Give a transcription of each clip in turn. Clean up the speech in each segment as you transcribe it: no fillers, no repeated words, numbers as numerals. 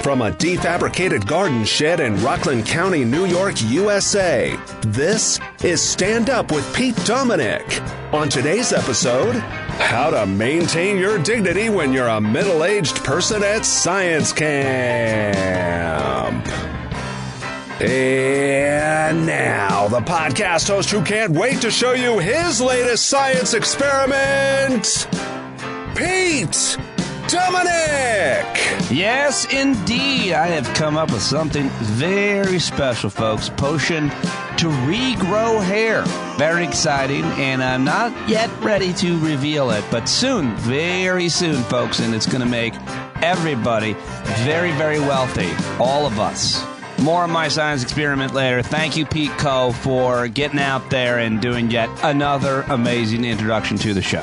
From a defabricated garden shed in Rockland County, New York, USA, this is Stand Up with Pete Dominic. On today's episode, how to maintain your dignity when you're a middle-aged person at science camp. And now, the podcast host who can't wait to show you his latest science experiment, Pete Dominic! Yes, indeed. I have come up with something very special, folks. Potion to regrow hair. Very exciting, and I'm not yet ready to reveal it, but soon, very soon, folks, and it's going to make everybody very, very wealthy. All of us. More on my science experiment later. Thank you, Pete Co., for getting out there and doing yet another amazing introduction to the show.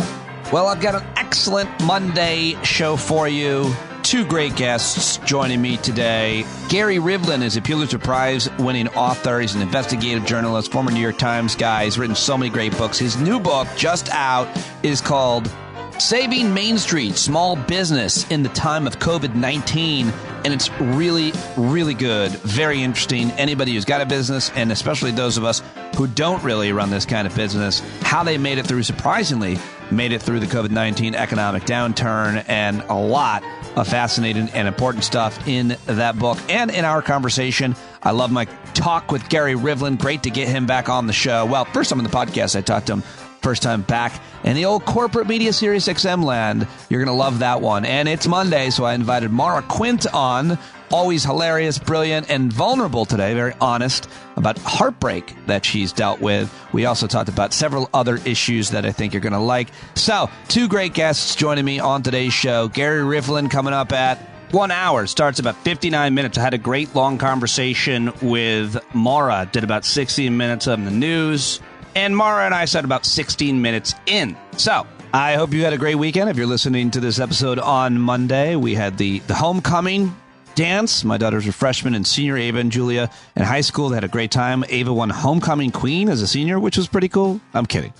Well, I've got an excellent Monday show for you. Two great guests joining me today. Gary Rivlin is a Pulitzer Prize winning author. He's an investigative journalist, former New York Times guy. He's written so many great books. His new book, just out, is called Saving Main Street, Small Business in the Time of COVID-19. And it's really, really good. Very interesting. Anybody who's got a business, and especially those of us who don't really run this kind of business, how they made it through, surprisingly, made it through the COVID-19 economic downturn, and a lot of fascinating and important stuff in that book and in our conversation. I love my talk with Gary Rivlin. Great to get him back on the show. Well, first time on the podcast, I talked to him first time back in the old corporate media Sirius XM land. You're going to love that one. And it's Monday, so I invited Maura Quint on. Always hilarious, brilliant, and vulnerable today. Very honest about heartbreak that she's dealt with. We also talked about several other issues that I think you're going to like. So, two great guests joining me on today's show. Gary Rivlin coming up at 1 hour. Starts about 59 minutes. I had a great long conversation with Maura. Did about 16 minutes of the news. And Maura and I said about 16 minutes in. So, I hope you had a great weekend. If you're listening to this episode on Monday, we had the homecoming dance. My daughters were freshmen and senior, Ava and Julia, in high school. They had a great time. Ava won homecoming queen as a senior, which was pretty cool. I'm kidding.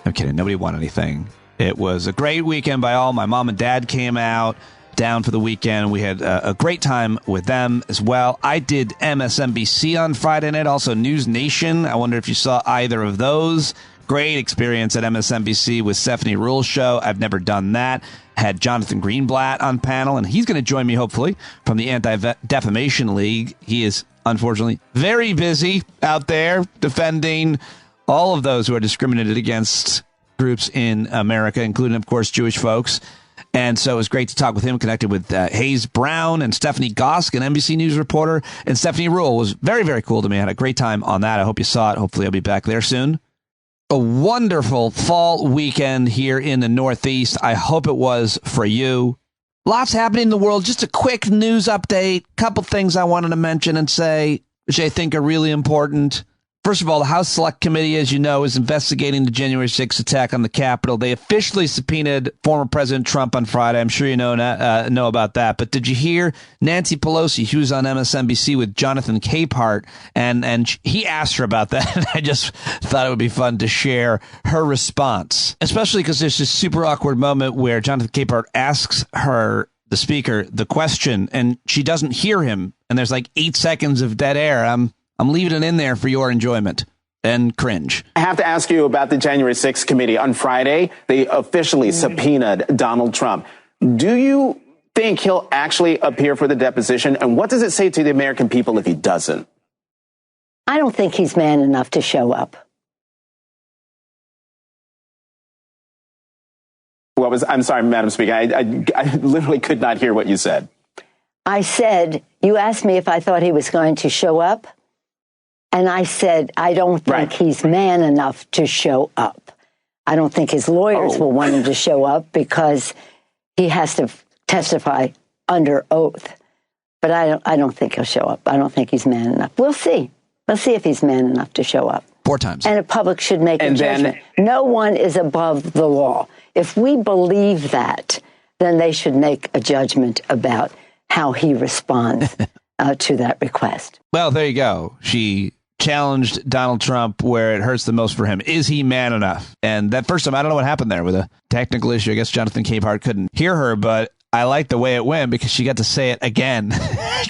Nobody won anything. It was a great weekend by all. My mom and dad came out down for the weekend. We had a great time with them as well. I did MSNBC on Friday night, also News Nation. I wonder if you saw either of those. Great experience at MSNBC with Stephanie Ruhl's show. I've never done that. Had Jonathan Greenblatt on panel, and he's going to join me, hopefully, from the Anti-Defamation League. He is, unfortunately, very busy out there defending all of those who are discriminated against groups in America, including, of course, Jewish folks. And so it was great to talk with him, connected with Hayes Brown and Stephanie Gosk, an NBC News reporter. And Stephanie Ruhl was very, very cool to me. I had a great time on that. I hope you saw it. Hopefully I'll be back there soon. A wonderful fall weekend here in the Northeast. I hope it was for you. Lots happening in the world. Just a quick news update. Couple things I wanted to mention and say, which I think are really important. First of all, the House Select Committee, as you know, is investigating the January 6th attack on the Capitol. They officially subpoenaed former President Trump on Friday. I'm sure you know about that. But did you hear Nancy Pelosi? She was on MSNBC with Jonathan Capehart, and he asked her about that. And I just thought it would be fun to share her response, especially because there's this super awkward moment where Jonathan Capehart asks her, the speaker, the question, and she doesn't hear him. And there's like 8 seconds of dead air. I'm leaving it in there for your enjoyment and cringe. I have to ask you about the January 6th committee. On Friday, they officially subpoenaed Donald Trump. Do you think he'll actually appear for the deposition? And what does it say to the American people if he doesn't? I don't think he's man enough to show up. I'm sorry, Madam Speaker. I literally could not hear what you said. I said, you asked me if I thought he was going to show up. And I said, I don't think he's man enough to show up. I don't think his lawyers will want him to show up because he has to testify under oath. But I don't think he'll show up. I don't think he's man enough. We'll see. We'll see if he's man enough to show up. 4 times. And the public should make a judgment. No one is above the law. If we believe that, then they should make a judgment about how he responds to that request. Well, there you go. She challenged Donald Trump where it hurts the most for him. Is he man enough? And that first time, I don't know what happened there with a technical issue. I guess Jonathan Capehart couldn't hear her, but I like the way it went because she got to say it again.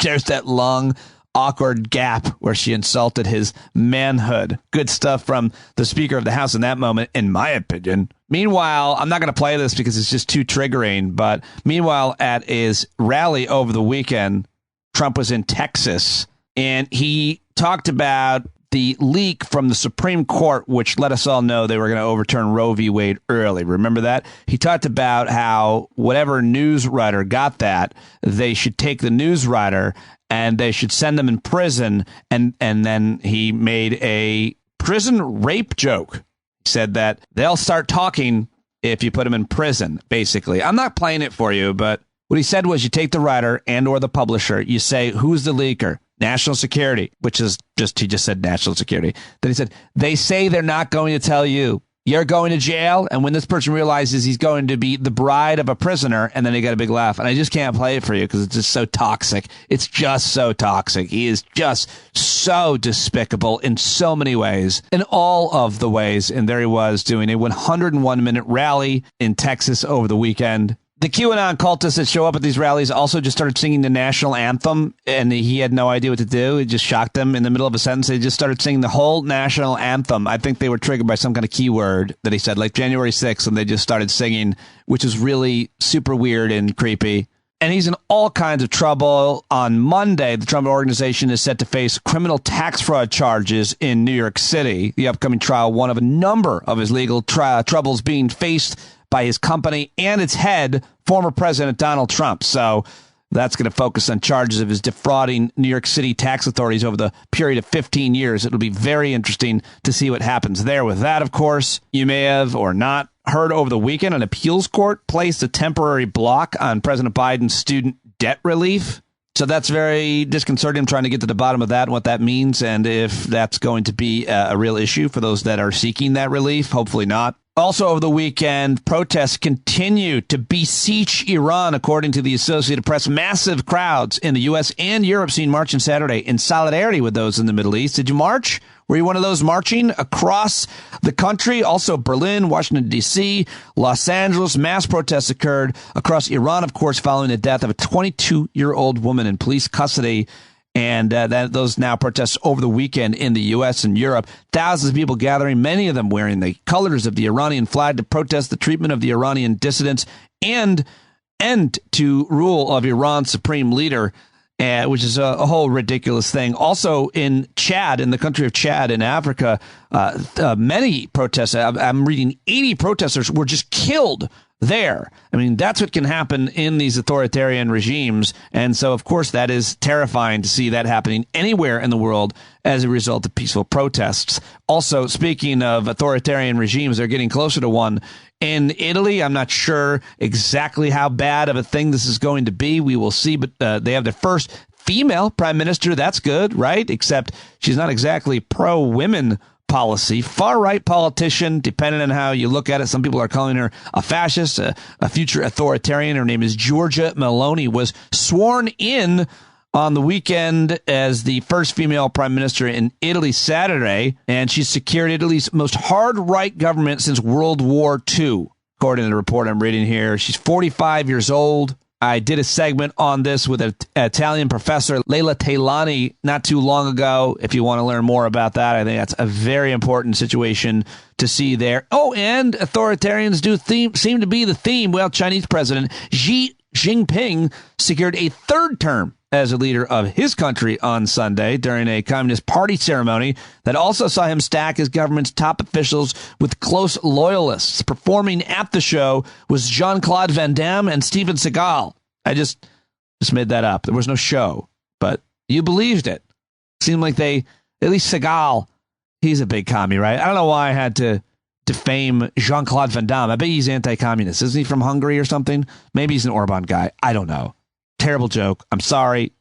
There's that long, awkward gap where she insulted his manhood. Good stuff from the Speaker of the House in that moment, in my opinion. Meanwhile, I'm not going to play this because it's just too triggering, but meanwhile, at his rally over the weekend, Trump was in Texas, and he talked about the leak from the Supreme Court, which let us all know they were going to overturn Roe v. Wade early. Remember that? He talked about how whatever news writer got that, they should take the news writer and they should send them in prison. And then he made a prison rape joke. He said that they'll start talking if you put them in prison, basically. I'm not playing it for you, but what he said was you take the writer and or the publisher, you say, who's the leaker? National security, which is he just said national security. Then he said, they say they're not going to tell you. You're going to jail. And when this person realizes he's going to be the bride of a prisoner, and then he got a big laugh. And I just can't play it for you because it's just so toxic. It's just so toxic. He is just so despicable in so many ways, in all of the ways. And there he was doing a 101-minute rally in Texas over the weekend. The QAnon cultists that show up at these rallies also just started singing the national anthem, and he had no idea what to do. It just shocked them in the middle of a sentence. They just started singing the whole national anthem. I think they were triggered by some kind of keyword that he said, like January 6th, and they just started singing, which is really super weird and creepy. And he's in all kinds of trouble. On Monday, the Trump Organization is set to face criminal tax fraud charges in New York City. The upcoming trial, one of a number of his legal troubles being faced by his company and its head, former President Donald Trump. So that's going to focus on charges of his defrauding New York City tax authorities over the period of 15 years. It'll be very interesting to see what happens there. With that, of course, you may have or not heard over the weekend an appeals court placed a temporary block on President Biden's student debt relief. So that's very disconcerting. I'm trying to get to the bottom of that and what that means, and if that's going to be a real issue for those that are seeking that relief. Hopefully not. Also over the weekend, protests continue to beseech Iran, according to the Associated Press. Massive crowds in the U.S. and Europe seen marching Saturday in solidarity with those in the Middle East. Did you march? Were you one of those marching across the country? Also, Berlin, Washington, D.C., Los Angeles. Mass protests occurred across Iran, of course, following the death of a 22-year-old woman in police custody. And those now protests over the weekend in the U.S. and Europe. Thousands of people gathering, many of them wearing the colors of the Iranian flag to protest the treatment of the Iranian dissidents and end to rule of Iran's supreme leader, which is a whole ridiculous thing. Also in Chad, in the country of Chad in Africa, many protests, I'm reading 80 protesters were just killed there. I mean, that's what can happen in these authoritarian regimes. And so, of course, that is terrifying to see that happening anywhere in the world as a result of peaceful protests. Also, speaking of authoritarian regimes, they're getting closer to one in Italy. I'm not sure exactly how bad of a thing this is going to be. We will see. But they have their first female prime minister. That's good, right? Except she's not exactly pro-women policy. Far-right politician, depending on how you look at it. Some people are calling her a fascist, a future authoritarian. Her name is Giorgia Maloney, was sworn in on the weekend as the first female prime minister in Italy Saturday, and she secured Italy's most hard-right government since World War II, according to the report I'm reading here. She's 45 years old. I did a segment on this with an Italian professor, Leila Taylani, not too long ago. If you want to learn more about that, I think that's a very important situation to see there. Oh, and authoritarians seem to be the theme. Well, Chinese President Xi Jinping secured a third term as a leader of his country on Sunday during a Communist Party ceremony that also saw him stack his government's top officials with close loyalists. Performing at the show was Jean-Claude Van Damme and Steven Seagal. I just made that up. There was no show, but you believed it. Seemed like at least Seagal, he's a big commie, right? I don't know why I had to defame Jean-Claude Van Damme. I bet he's anti-communist. Isn't he from Hungary or something? Maybe he's an Orban guy. I don't know. Terrible joke. I'm sorry.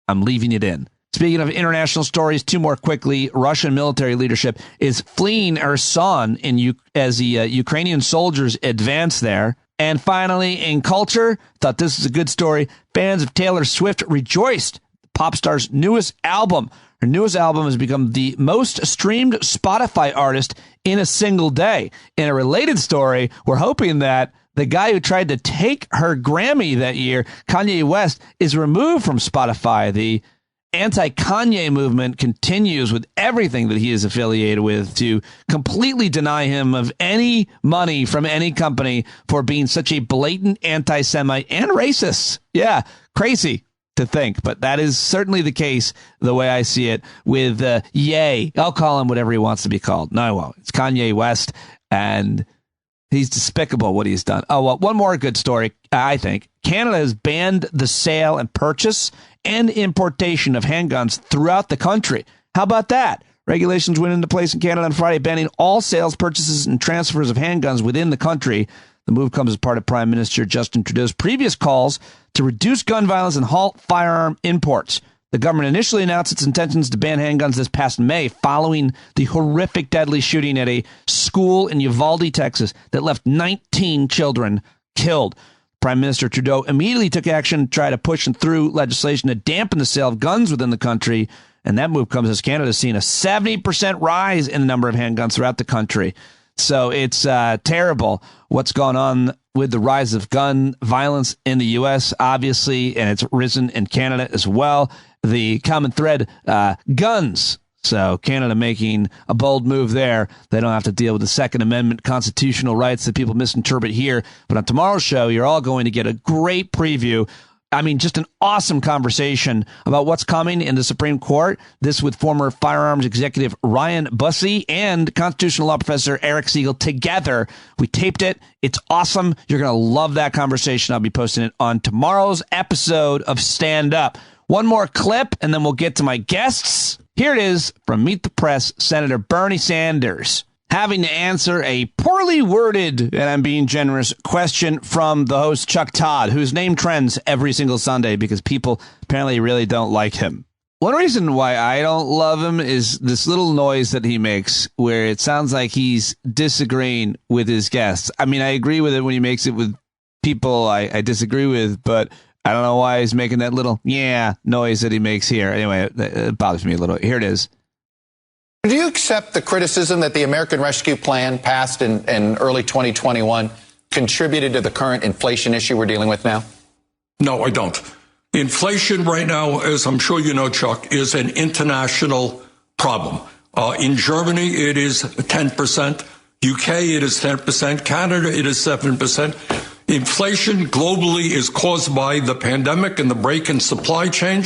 I'm leaving it in. Speaking of international stories, two more quickly. Russian military leadership is fleeing Kherson as the Ukrainian soldiers advance there. And finally, in culture, thought this is a good story. Fans of Taylor Swift rejoiced. The pop star's newest album. Her newest album has become the most streamed Spotify artist in a single day. In a related story, we're hoping that the guy who tried to take her Grammy that year, Kanye West, is removed from Spotify. The anti-Kanye movement continues with everything that he is affiliated with to completely deny him of any money from any company for being such a blatant anti-Semite and racist. Yeah, crazy to think, but that is certainly the case the way I see it with Ye. I'll call him whatever he wants to be called. No, I won't. It's Kanye West, and he's despicable what he's done. Oh, well, one more good story, I think. Canada has banned the sale and purchase and importation of handguns throughout the country. How about that? Regulations went into place in Canada on Friday, banning all sales, purchases, and transfers of handguns within the country. The move comes as part of Prime Minister Justin Trudeau's previous calls to reduce gun violence and halt firearm imports. The government initially announced its intentions to ban handguns this past May following the horrific deadly shooting at a school in Uvalde, Texas, that left 19 children killed. Prime Minister Trudeau immediately took action to try to push through legislation to dampen the sale of guns within the country. And that move comes as Canada has seen a 70% rise in the number of handguns throughout the country. So it's terrible what's gone on with the rise of gun violence in the U.S., obviously, and it's risen in Canada as well. The common thread, guns. So Canada making a bold move there. They don't have to deal with the Second Amendment constitutional rights that people misinterpret here. But on tomorrow's show, you're all going to get a great preview. I mean, just an awesome conversation about what's coming in the Supreme Court. This with former firearms executive Ryan Bussey and constitutional law professor Eric Siegel together. We taped it. It's awesome. You're going to love that conversation. I'll be posting it on tomorrow's episode of Stand Up. One more clip, and then we'll get to my guests. Here it is from Meet the Press, Senator Bernie Sanders, having to answer a poorly worded, and I'm being generous, question from the host Chuck Todd, whose name trends every single Sunday because people apparently really don't like him. One reason why I don't love him is this little noise that he makes where it sounds like he's disagreeing with his guests. I mean, I agree with it when he makes it with people I disagree with, but I don't know why he's making that little noise that he makes here. Anyway, it bothers me a little. Here it is. Do you accept the criticism that the American Rescue Plan passed in early 2021 contributed to the current inflation issue we're dealing with now? No, I don't. Inflation right now, as I'm sure you know, Chuck, is an international problem. In Germany, it is 10%. UK, it is 10%. Canada, it is 7%. Inflation globally is caused by the pandemic and the break in supply chain.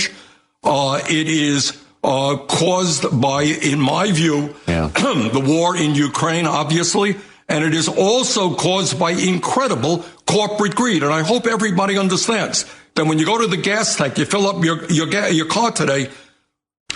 It is caused by, in my view, the war in Ukraine, obviously, and it is also caused by incredible corporate greed. And I hope everybody understands that when you go to the gas tank, you fill up your car today,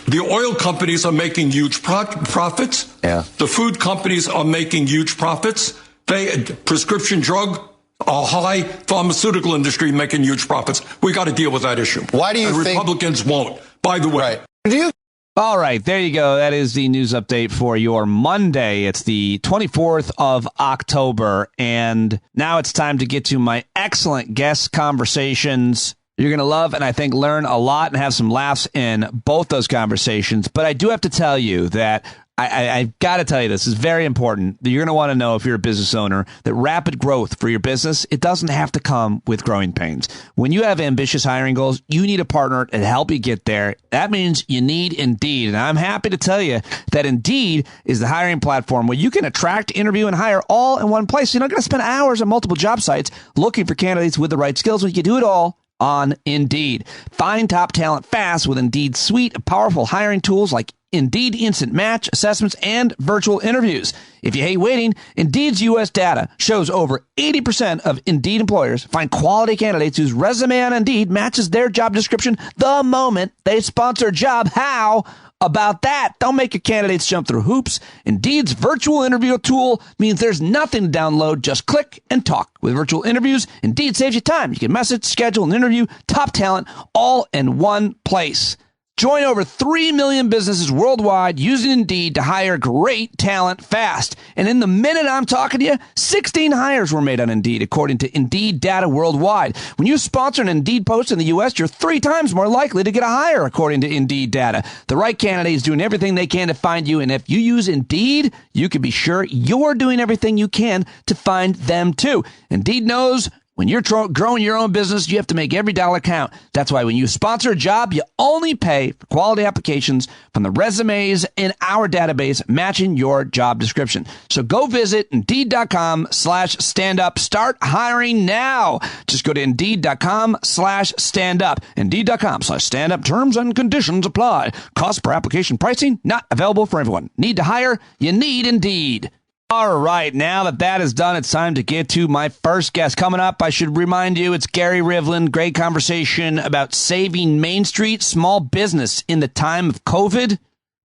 the oil companies are making huge profits. Yeah. The food companies are making huge profits. Prescription drug, high pharmaceutical industry making huge profits. We got to deal with that issue. Why do you think Republicans won't? By the way, right. All right, there you go. That is the news update for your Monday. It's the 24th of October, and now it's time to get to my excellent guest conversations. You're going to love and I think learn a lot and have some laughs in both those conversations. But I do have to tell you that I've got to tell you this is very important. You're going to want to know if you're a business owner that rapid growth for your business, it doesn't have to come with growing pains. When you have ambitious hiring goals, you need a partner to help you get there. That means you need Indeed. And I'm happy to tell you that Indeed is the hiring platform where you can attract, interview, and hire all in one place. You're not going to spend hours on multiple job sites looking for candidates with the right skills when you can do it all on Indeed. Find top talent fast with Indeed's suite of powerful hiring tools like Indeed Instant Match, assessments, and virtual interviews. If you hate waiting, Indeed's U.S. data shows over 80% of Indeed employers find quality candidates whose resume on Indeed matches their job description the moment they sponsor a job. How about that? Don't make your candidates jump through hoops. Indeed's virtual interview tool means there's nothing to download. Just click and talk. With virtual interviews, Indeed saves you time. You can message, schedule, and interview top talent all in one place. Join over 3 million businesses worldwide using Indeed to hire great talent fast. And in the minute I'm talking to you, 16 hires were made on Indeed, according to Indeed data worldwide. When you sponsor an Indeed post in the U.S., you're 3 times more likely to get a hire, according to Indeed data. The right candidate is doing everything they can to find you, and if you use Indeed, you can be sure you're doing everything you can to find them too. Indeed knows when you're growing your own business, you have to make every dollar count. That's why when you sponsor a job, you only pay for quality applications from the resumes in our database matching your job description. So go visit Indeed.com/standup. Start hiring now. Just go to Indeed.com/standup. Indeed.com/standup. Terms and conditions apply. Cost per application pricing not available for everyone. Need to hire? You need Indeed. All right, now that is done, it's time to get to my first guest. Coming up, I should remind you, it's Gary Rivlin. Great conversation about saving Main Street small business in the time of COVID.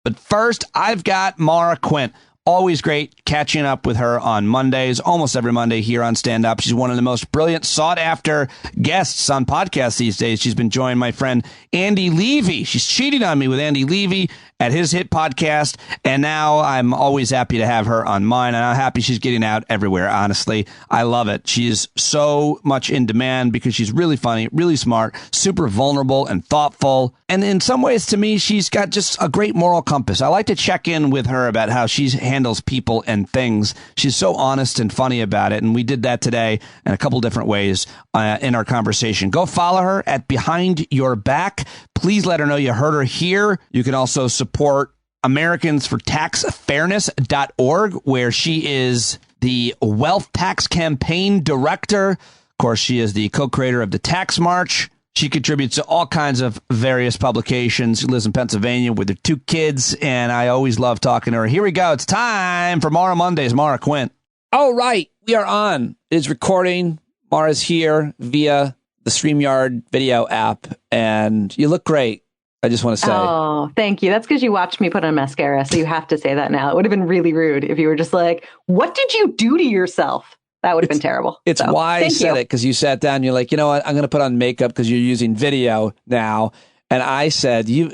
But first, I've got Maura Quint. Always great catching up with her on Mondays, almost every Monday here on Stand Up. She's one of the most brilliant, sought-after guests on podcasts these days. She's been joined my friend Andy Levy. She's cheating on me with Andy Levy at his hit podcast, and now I'm always happy to have her on mine, and I'm happy she's getting out everywhere, honestly. I love it. She's so much in demand because she's really funny, really smart, super vulnerable and thoughtful, and in some ways, to me, she's got just a great moral compass. I like to check in with her about how she handles people and things. She's so honest and funny about it, and we did that today in a couple different ways in our conversation. Go follow her at Behind Your Back. Please let her know you heard her here. You can also support AmericansForTaxFairness.org, where she is the Wealth Tax Campaign Director. Of course, she is the co-creator of the Tax March. She contributes to all kinds of various publications. She lives in Pennsylvania with her 2 kids, and I always love talking to her. Here we go. It's time for Maura Mondays. Maura Quint. All right. We are on. It's recording. Maura's here via the StreamYard video app, and you look great. I just want to say. Oh, thank you. That's because you watched me put on mascara, so you have to say that now. It would have been really rude if you were just like, what did you do to yourself? That would have been terrible. It's so, why I said it, because you sat down and you're like, you know what? I'm going to put on makeup because you're using video now. And I said, you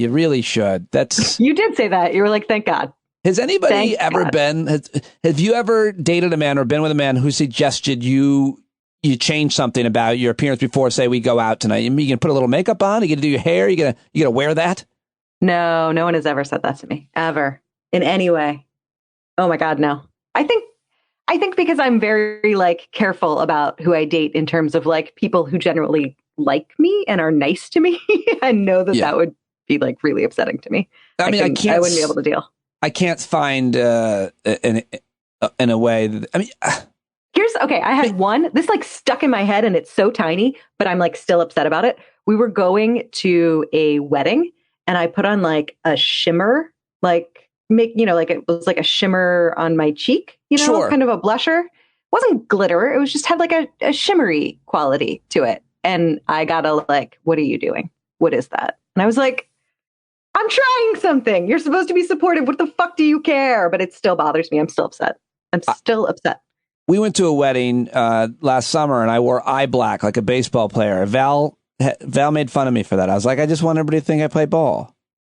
really should. That's You did say that. You were like, thank God. Has anybody ever been, have you ever dated a man or been with a man who suggested you change something about your appearance before, say, we go out tonight? You can put a little makeup on? You going to do your hair? You going to wear that? No, no one has ever said that to me, ever, in any way. Oh my God, no. I think because I'm very careful about who I date in terms of people who generally like me and are nice to me. I know that would be really upsetting to me. I wouldn't be able to deal. I can't find in a way that, I had one, this stuck in my head and it's so tiny, but I'm still upset about it. We were going to a wedding and I put on a shimmer, it was a shimmer on my cheek, sure. Kind of a blusher. It wasn't glitter. It was just had a shimmery quality to it. And I got what are you doing? What is that? And I was like, I'm trying something. You're supposed to be supportive. What the fuck do you care? But it still bothers me. I'm still upset. We went to a wedding last summer and I wore eye black like a baseball player. Val made fun of me for that. I was like, I just want everybody to think I play ball.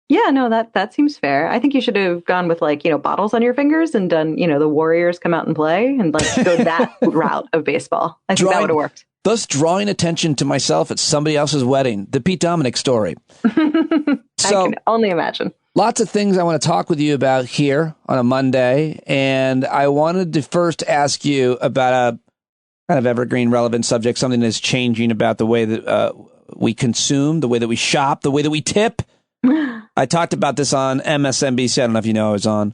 Yeah, no, that seems fair. I think you should have gone with bottles on your fingers and done, the Warriors come out and play and go that route of baseball. I think that would have worked. Thus drawing attention to myself at somebody else's wedding. The Pete Dominick story. So, I can only imagine. Lots of things I want to talk with you about here on a Monday. And I wanted to first ask you about a kind of evergreen relevant subject, something that's changing about the way that we consume, the way that we shop, the way that we tip. I talked about this on MSNBC. I don't know if you know I was on.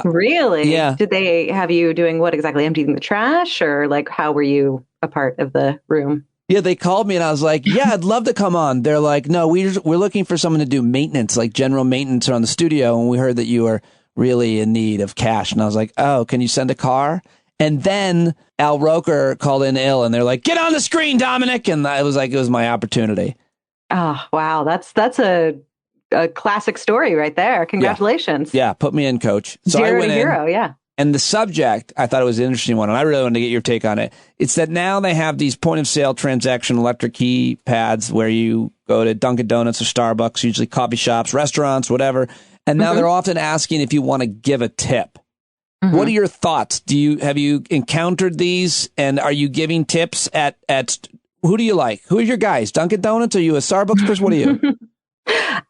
Really? Yeah. Did they have you doing what exactly? Emptying the trash, or how were you a part of the room? Yeah, they called me and I was like, yeah, I'd love to come on. They're like, no, we're looking for someone to do maintenance, general maintenance around the studio. And we heard that you are really in need of cash. And I was like, oh, can you send a car? And then Al Roker called in ill and they're like, get on the screen, Dominic. And it was my opportunity. Oh, wow. That's a classic story right there. Congratulations. Yeah. Put me in, coach. So 0 I went to hero. in, Yeah. And the subject, I thought it was an interesting one, and I really wanted to get your take on it. It's that now they have these point-of-sale transaction electric key pads where you go to Dunkin' Donuts or Starbucks, usually coffee shops, restaurants, whatever, and now they're often asking if you want to give a tip. What are your thoughts? Have you encountered these, and are you giving tips at who do you like? Who are your guys? Dunkin' Donuts? Are you a Starbucks person? What are you?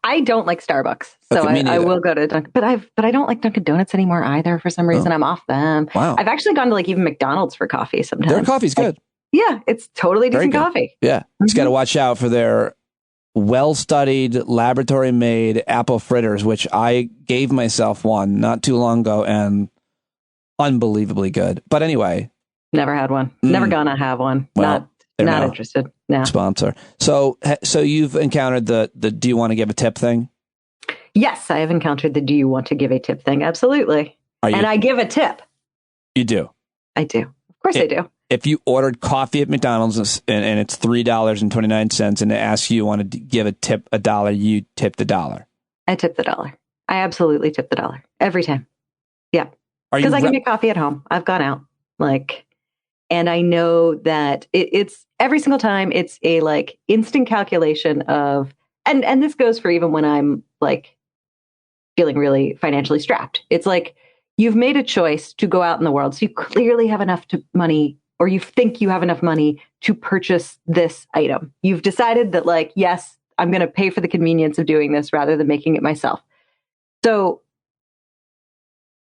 I don't like Starbucks, so Okay, I will go to Dunkin'. But I don't like Dunkin' Donuts anymore either. For some reason, I'm off them. Wow. I've actually gone to like even McDonald's for coffee sometimes. Their coffee's good. Yeah, it's totally decent coffee. Yeah, just got to watch out for their well-studied, laboratory-made apple fritters, which I gave myself one not too long ago, and unbelievably good. But anyway, never had one. Never gonna have one. Well, not interested. No. Sponsor. So you've encountered the do you want to give a tip thing? Yes, I have encountered the do you want to give a tip thing. Absolutely. And I give a tip. You do? I do. Of course I do. If you ordered coffee at McDonald's and it's $3.29 and it asks you want to give a tip $1, you tip the $1. I tip the $1. I absolutely tip the $1 every time. Yeah. Because I can make coffee at home. I've gone out. And I know that it's every single time it's a like instant calculation of, and this goes for even when I'm like feeling really financially strapped. It's like, you've made a choice to go out in the world. So you clearly have enough money, or you think you have enough money to purchase this item. You've decided that like, yes, I'm going to pay for the convenience of doing this rather than making it myself. So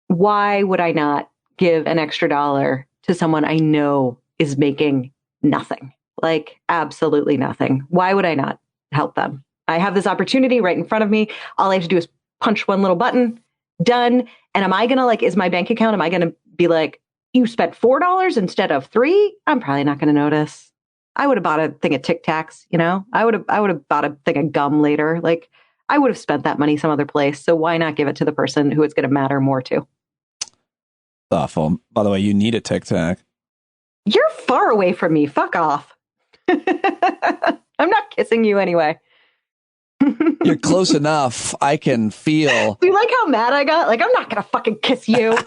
why would I not give an extra $1 to someone I know is making nothing? Like absolutely nothing. Why would I not help them? I have this opportunity right in front of me. All I have to do is punch one little button, done. And am I going to like, is my bank account, am I going to be like, you spent $4 instead of $3? I'm probably not going to notice. I would have bought a thing of Tic Tacs, I would have bought a thing of gum later. Like I would have spent that money some other place. So why not give it to the person who it's going to matter more to? Thoughtful. By the way, you need a Tic Tac. You're far away from me. Fuck off. I'm not kissing you anyway. You're close enough. I can feel. Do you like how mad I got? Like, I'm not going to fucking kiss you.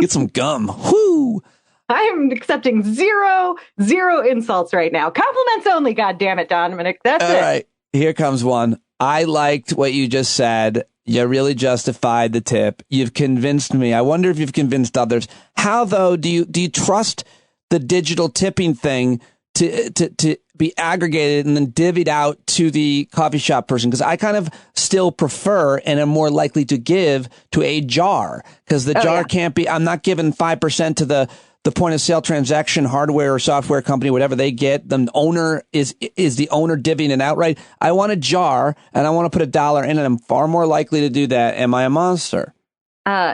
Get some gum. Whoo! I am accepting zero insults right now. Compliments only, goddammit, Dominic. That's it. All right. Here comes one. I liked what you just said. You really justified the tip. You've convinced me. I wonder if you've convinced others. How, though, do you trust the digital tipping thing to be aggregated and then divvied out to the coffee shop person? Because I kind of still prefer and am more likely to give to a jar, because the jar can't be, I'm not giving 5% to the point of sale transaction hardware or software company, whatever they get. The owner is the owner divvying it out, right? I want a jar and I want to put $1 in it. I'm far more likely to do that. Am I a monster?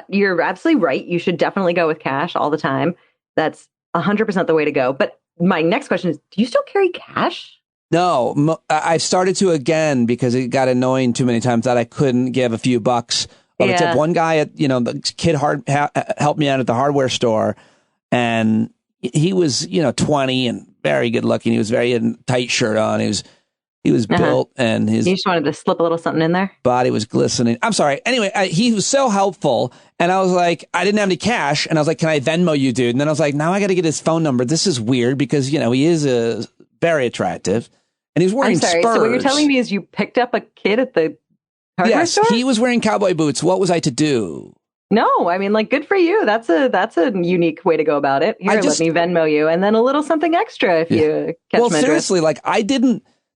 You're absolutely right. You should definitely go with cash all the time. That's 100% the way to go. But my next question is, do you still carry cash? No, I've started to again because it got annoying too many times that I couldn't give a few bucks of a tip. One guy at, the kid helped me out at the hardware store, and he was, 20 and very good looking. He was very tight shirt on. He was built, and you just wanted to slip a little something in there. Body was glistening. I'm sorry. Anyway, he was so helpful, and I was like, I didn't have any cash, and I was like, can I Venmo you, dude? And then I was like, now I got to get his phone number. This is weird because he is very attractive, and he's wearing Spurs. So what you're telling me is you picked up a kid at the hardware store? Yes, he was wearing cowboy boots. What was I to do? No, I mean, like, good for you. That's a unique way to go about it. Here, let me Venmo you, and then a little something extra if you catch my drift. Seriously, like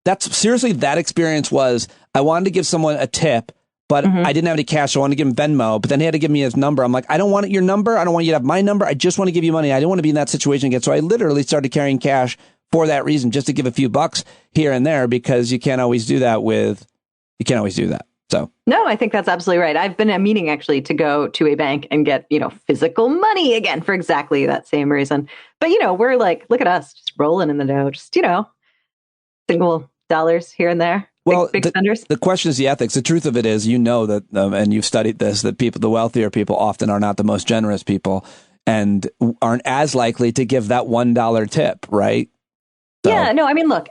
that experience was, I wanted to give someone a tip, but I didn't have any cash. So I wanted to give him Venmo, but then he had to give me his number. I'm like, I don't want your number. I don't want you to have my number. I just want to give you money. I didn't want to be in that situation again. So I literally started carrying cash for that reason, just to give a few bucks here and there, because you can't always do that. So no, I think that's absolutely right. I've been meaning actually to go to a bank and get, physical money again for exactly that same reason. But, we're like, look at us just rolling in the dough, just, single dollars here and there. Well, big spenders. The question is the ethics. The truth of it is, that, and you've studied this, that the wealthier people often are not the most generous people and aren't as likely to give that $1 tip, right? So. Yeah, no, I mean, look,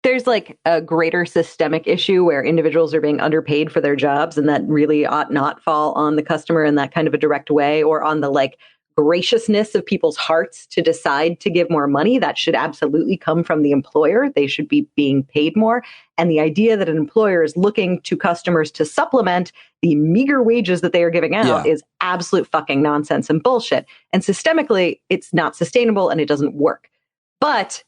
there's like a greater systemic issue where individuals are being underpaid for their jobs, and that really ought not fall on the customer in that kind of a direct way, or on the like graciousness of people's hearts to decide to give more money. That should absolutely come from the employer. They should be being paid more. And the idea that an employer is looking to customers to supplement the meager wages that they are giving out is absolute fucking nonsense and bullshit. And systemically, it's not sustainable and it doesn't work. But,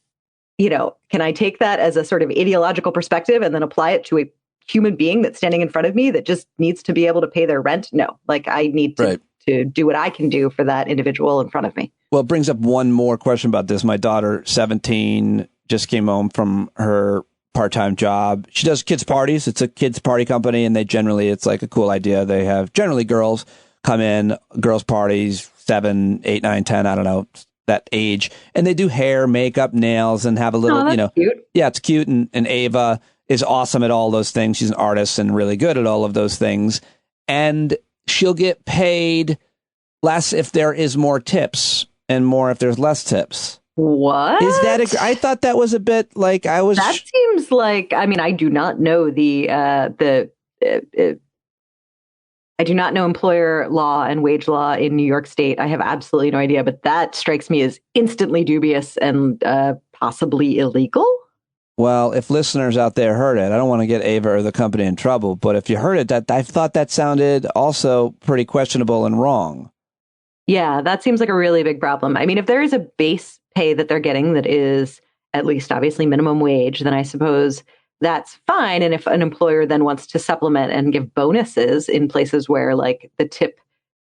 you know, can I take that as a sort of ideological perspective and then apply it to a human being that's standing in front of me that just needs to be able to pay their rent? No, like I need to do what I can do for that individual in front of me. Well, it brings up one more question about this. My daughter, 17, just came home from her part-time job. She does kids parties. It's a kids party company, and it's like a cool idea. They have generally girls come in, girls parties, 7, 8, 9, 10, I don't know, that age. And they do hair, makeup, nails, and have a little, cute. Yeah, it's cute. And Ava is awesome at all those things. She's an artist and really good at all of those things. And she'll get paid less if there is more tips and more if there's less tips. What? Is that I thought that was a bit like That seems like, I mean, I do not know I do not know employer law and wage law in New York State. I have absolutely no idea, but that strikes me as instantly dubious and possibly illegal. Well, if listeners out there heard it, I don't want to get Ava or the company in trouble, but if you heard it, that I thought that sounded also pretty questionable and wrong. Yeah, that seems like a really big problem. I mean, if there is a base pay that they're getting that is at least obviously minimum wage, then I suppose that's fine. And if an employer then wants to supplement and give bonuses in places where like the tip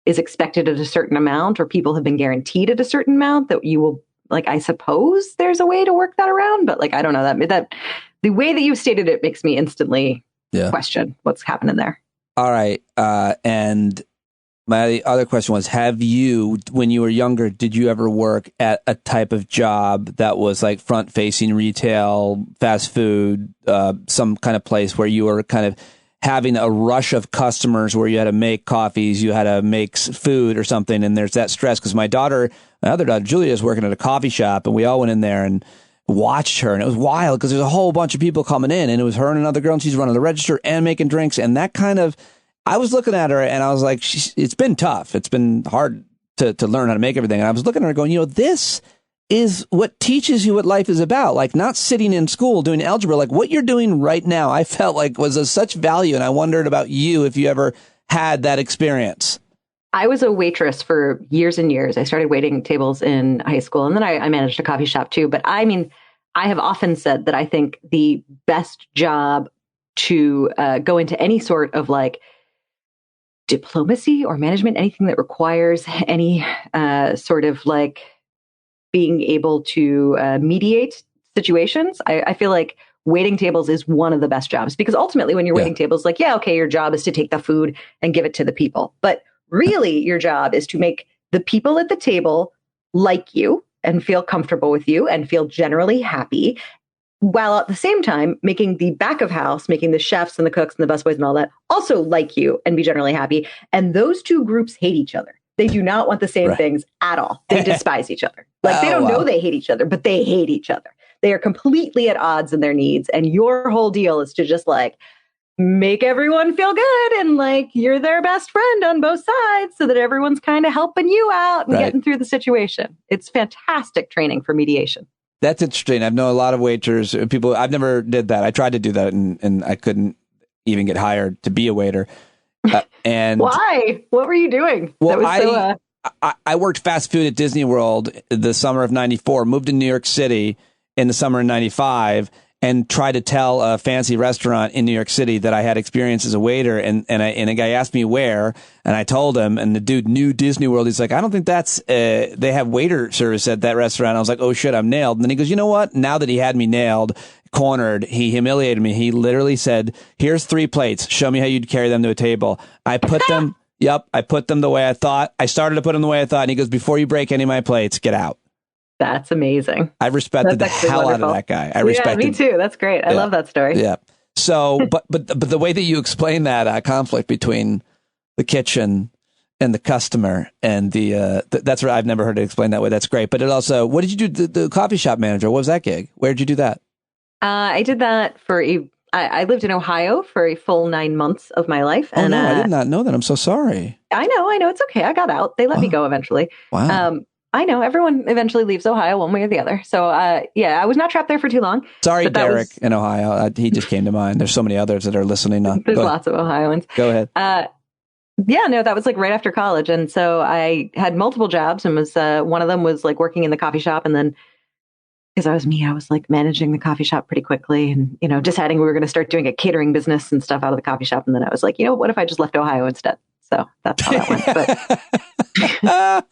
is expected at a certain amount or people have been guaranteed at a certain amount, that you will, like, I suppose there's a way to work that around. But like, I don't know, that the way that you've stated it makes me instantly question what's happening there. All right. And my other question was, have you, when you were younger, did you ever work at a type of job that was like front-facing retail, fast food, some kind of place where you were kind of having a rush of customers where you had to make coffees, you had to make food or something, and there's that stress? Because my other daughter, Julia, is working at a coffee shop, and we all went in there and watched her, and it was wild because there's a whole bunch of people coming in, and it was her and another girl, and she's running the register and making drinks, and that kind of... I was looking at her and I was like, it's been tough. It's been hard to learn how to make everything. And I was looking at her going, this is what teaches you what life is about. Like not sitting in school doing algebra, like what you're doing right now, I felt like was of such value. And I wondered about you, if you ever had that experience. I was a waitress for years and years. I started waiting tables in high school, and then I managed a coffee shop too. But I mean, I have often said that I think the best job to go into any sort of like diplomacy or management, anything that requires any sort of like being able to mediate situations. I feel like waiting tables is one of the best jobs, because ultimately when you're waiting tables, like, your job is to take the food and give it to the people. But really your job is to make the people at the table like you and feel comfortable with you and feel generally happy, while at the same time making the back of house, making the chefs and the cooks and the busboys and all that also like you and be generally happy. And those two groups hate each other. They do not want the same things at all. They despise each other. Like they don't know they hate each other, but they hate each other. They are completely at odds in their needs. And your whole deal is to just like make everyone feel good. And like you're their best friend on both sides so that everyone's kind of helping you out and getting through the situation. It's fantastic training for mediation. That's interesting. I've known a lot of waiters, people. I've never did that. I tried to do that, and I couldn't even get hired to be a waiter. And why? What were you doing? Well, I worked fast food at Disney World the summer of '94. Moved to New York City in the summer of '95, and tried to tell a fancy restaurant in New York City that I had experience as a waiter. And a guy asked me where, and I told him, and the dude knew Disney World. He's like, I don't think that's, they have waiter service at that restaurant. I was like, oh shit, I'm nailed. And then he goes, you know what? Now that he had me nailed, cornered, he humiliated me. He literally said, here's 3 plates. Show me how you'd carry them to a table. I put them, I put them the way I thought. I started to put them the way I thought. And he goes, before you break any of my plates, get out. That's amazing. I respected the hell out of that guy. Yeah, me too. That's great. I love that story. Yeah. So, but the way that you explain that conflict between the kitchen and the customer and that's right. I've never heard it explained that way. That's great. But it also, what did you do? The coffee shop manager. What was that gig? Where did you do that? I did that I lived in Ohio for a full 9 months of my life. Oh, no, I did not know that. I'm so sorry. I know. It's okay. I got out. They let me go eventually. Wow. I know. Everyone eventually leaves Ohio one way or the other. So, I was not trapped there for too long. Sorry, Derek in Ohio. He just came to mind. There's so many others that are listening. There's lots of Ohioans. Go ahead. That was like right after college. And so I had multiple jobs and was one of them was like working in the coffee shop. And then because I was like managing the coffee shop pretty quickly and, deciding we were going to start doing a catering business and stuff out of the coffee shop. And then I was like, what if I just left Ohio instead? So that's how that went. But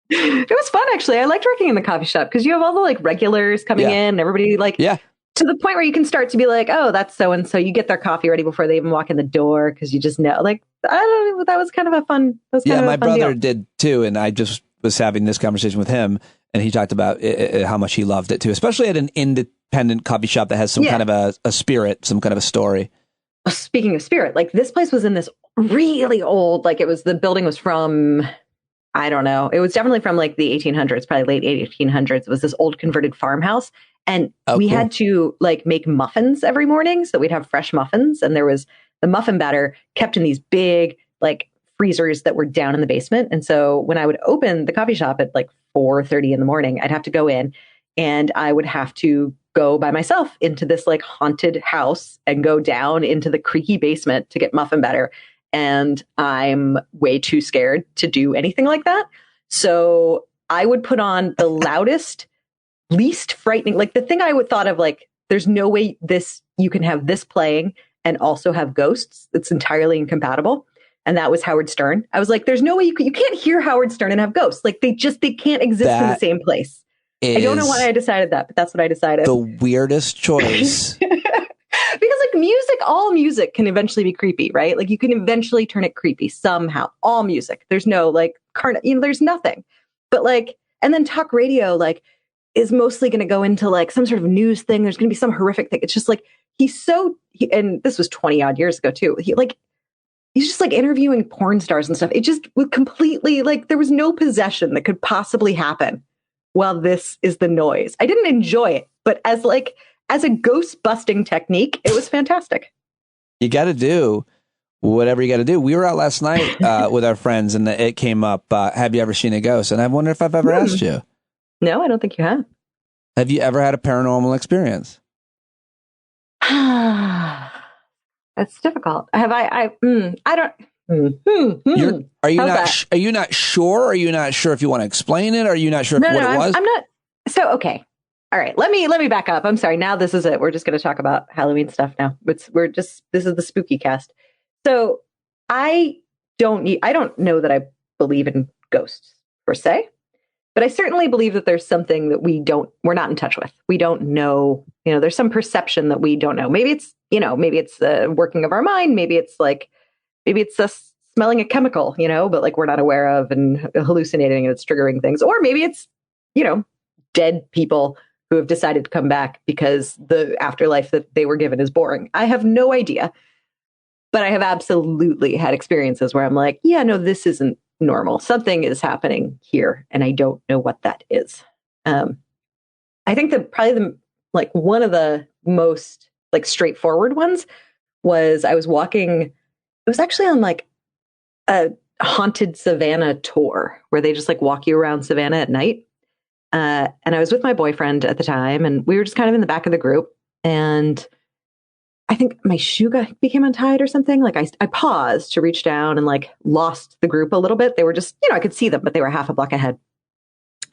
it was fun, actually. I liked working in the coffee shop because you have all the like regulars coming in, everybody to the point where you can start to be like, oh, that's so-and-so. You get their coffee ready before they even walk in the door because you just know, like, I don't know, that was kind of a fun, my brother did too. And I just was having this conversation with him and he talked about how much he loved it too, especially at an independent coffee shop that has some kind of a spirit, some kind of a story. Speaking of spirit, like this place was in this really old, like the building was from, I don't know. It was definitely from like the 1800s, probably late 1800s. It was this old converted farmhouse. And we had to like make muffins every morning. So we'd have fresh muffins. And there was the muffin batter kept in these big like freezers that were down in the basement. And so when I would open the coffee shop at like 4:30 in the morning, I'd have to go in and I would have to go by myself into this like haunted house and go down into the creaky basement to get muffin batter. And I'm way too scared to do anything like that. So I would put on the loudest, least frightening, like the thing I would thought of like, there's no way you can have this playing and also have ghosts. It's entirely incompatible. And that was Howard Stern. I was like, there's no way you can't hear Howard Stern and have ghosts. Like they can't exist in the same place. I don't know why I decided that, but that's what I decided. The weirdest choice. Because like all music can eventually be creepy, right? Like you can eventually turn it creepy somehow. All music. There's no like there's nothing. But like, and then talk radio like is mostly going to go into like some sort of news thing. There's going to be some horrific thing. It's just like and this was 20 odd years ago too. He's just like interviewing porn stars and stuff. It just would completely like there was no possession that could possibly happen while this is the noise. I didn't enjoy it, but as a ghost busting technique, it was fantastic. You got to do whatever you got to do. We were out last night with our friends and it came up, have you ever seen a ghost? And I wonder if I've ever asked you. No, I don't think you have. Have you ever had a paranormal experience? That's difficult. Have I don't. Are you not sure? Are you not sure if you want to explain it? Are you not sure it was? I'm not. So, okay. All right. Let me back up. I'm sorry. Now this is it. We're just going to talk about Halloween stuff now. This is the spooky cast. So I don't know that I believe in ghosts per se, but I certainly believe that there's something that we're not in touch with. We don't know, there's some perception that we don't know. Maybe it's, maybe it's the working of our mind. Maybe it's us smelling a chemical, but like we're not aware of and hallucinating and it's triggering things. Or maybe it's, dead people who have decided to come back because the afterlife that they were given is boring. I have no idea, but I have absolutely had experiences where I'm like, yeah, no, this isn't normal. Something is happening here and I don't know what that is. I think that probably one of the most like straightforward ones was I was walking, it was actually on like a haunted Savannah tour where they just like walk you around Savannah at night. And I was with my boyfriend at the time and we were just kind of in the back of the group and I think my shoe became untied or something. Like I paused to reach down and like lost the group a little bit. They were just, I could see them, but they were half a block ahead.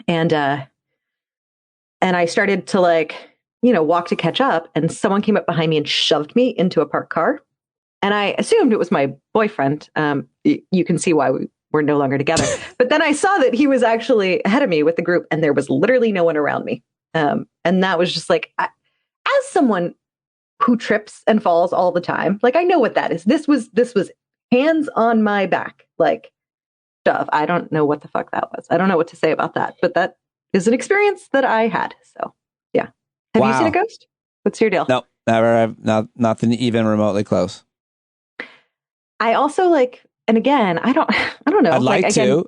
And I started to like, walk to catch up and someone came up behind me and shoved me into a parked car. And I assumed it was my boyfriend. You can see why we're no longer together. But then I saw that he was actually ahead of me with the group and there was literally no one around me. And that was just like, as someone who trips and falls all the time, like I know what that is. This was hands on my back, like stuff. I don't know what the fuck that was. I don't know what to say about that, but that is an experience that I had. So yeah. Have you seen a ghost? What's your deal? No, never. Nothing even remotely close. I also and again, I don't know. I'd like to.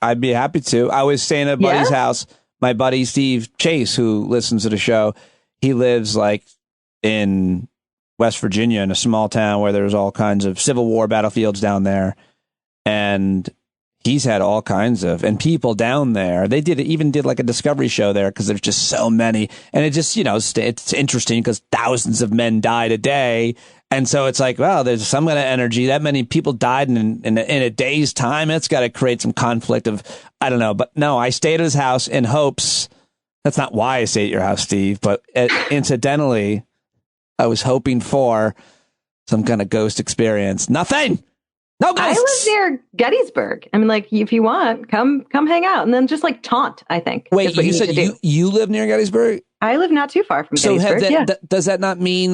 I'd be happy to. I was staying at a buddy's house. My buddy Steve Chase, who listens to the show, he lives like in West Virginia in a small town where there's all kinds of Civil War battlefields down there. And he's had all kinds of, and people down there, they even did like a discovery show there because there's just so many. And it just, it's interesting because thousands of men died a day. And so it's like, well, there's some kind of energy. That many people died in a day's time. It's got to create some conflict of, I don't know. But no, I stayed at his house in hopes. That's not why I stayed at your house, Steve. But incidentally, I was hoping for some kind of ghost experience. Nothing. No ghosts. I live near Gettysburg. I mean, like, if you want, come hang out, and then just like taunt. I think. Wait, you said you live near Gettysburg? I live not too far from Gettysburg. Does that not mean?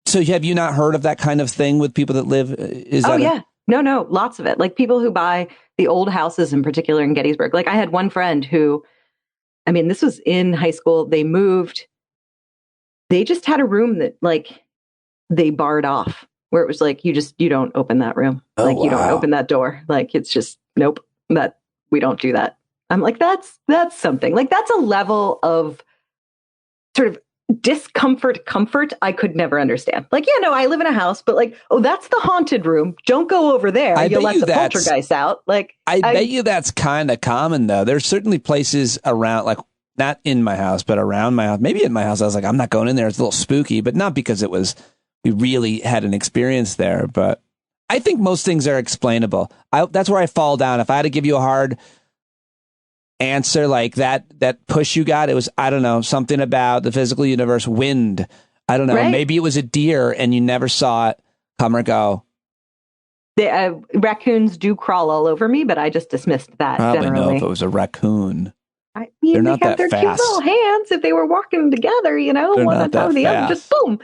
So have you not heard of that kind of thing with people that live? No, lots of it. Like people who buy the old houses, in particular in Gettysburg. Like I had one friend who, I mean, this was in high school. They moved. They just had a room that like they barred off. Where it was like, you don't open that room. You don't open that door. Like, it's just, nope, we don't do that. I'm like, that's something. Like, that's a level of sort of comfort I could never understand. Like, yeah, no, I live in a house, but like, oh, that's the haunted room. Don't go over there. You'll let the poltergeist out. Like, I bet you that's kind of common, though. There's certainly places around, like, not in my house, but around my house. Maybe in my house, I was like, I'm not going in there. It's a little spooky, but not because we really had an experience there, but I think most things are explainable. That's where I fall down. If I had to give you a hard answer like that push you got, it was, I don't know, something about the physical universe, wind. I don't know. Right. Maybe it was a deer and you never saw it come or go. The raccoons do crawl all over me, but I just dismissed that. Probably generally. know if it was a raccoon. They're not that that their fast. Cute little hands if they were walking together, one on top of the other, just boom.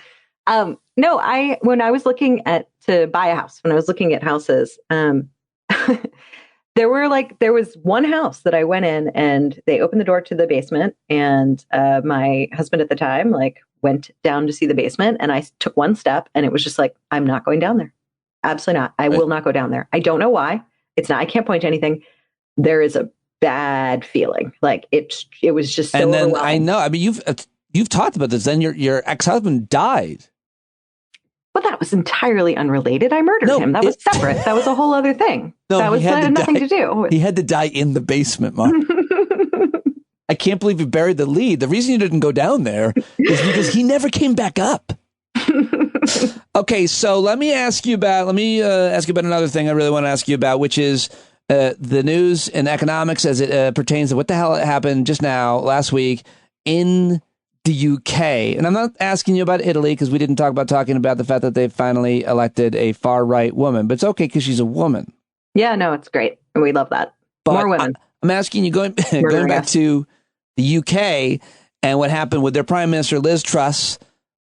No, when I was looking to buy a house, when I was looking at houses, there was one house that I went in and they opened the door to the basement, and my husband at the time went down to see the basement, and I took one step and it was just like, I'm not going down there. Absolutely not. I will not go down there. I don't know why. It's not, I can't point to anything. There is a bad feeling. Like it was just so And then overwhelming. I know, I mean, you've talked about this. Then your ex-husband died. But that was entirely unrelated. I murdered him. That was separate. That was a whole other thing. No, that was nothing to do. He had to die in the basement, Mark. I can't believe you buried the lead. The reason you didn't go down there is because he never came back up. Okay, so let me ask you about another thing I really want to ask you about, which is the news and economics as it pertains to what the hell happened just now, last week, in the UK. And I'm not asking you about Italy because we didn't talking about the fact that they finally elected a far-right woman. But it's okay because she's a woman. Yeah, no, it's great. And we love that. But more women. I'm asking you, going back to the UK and what happened with their Prime Minister, Liz Truss.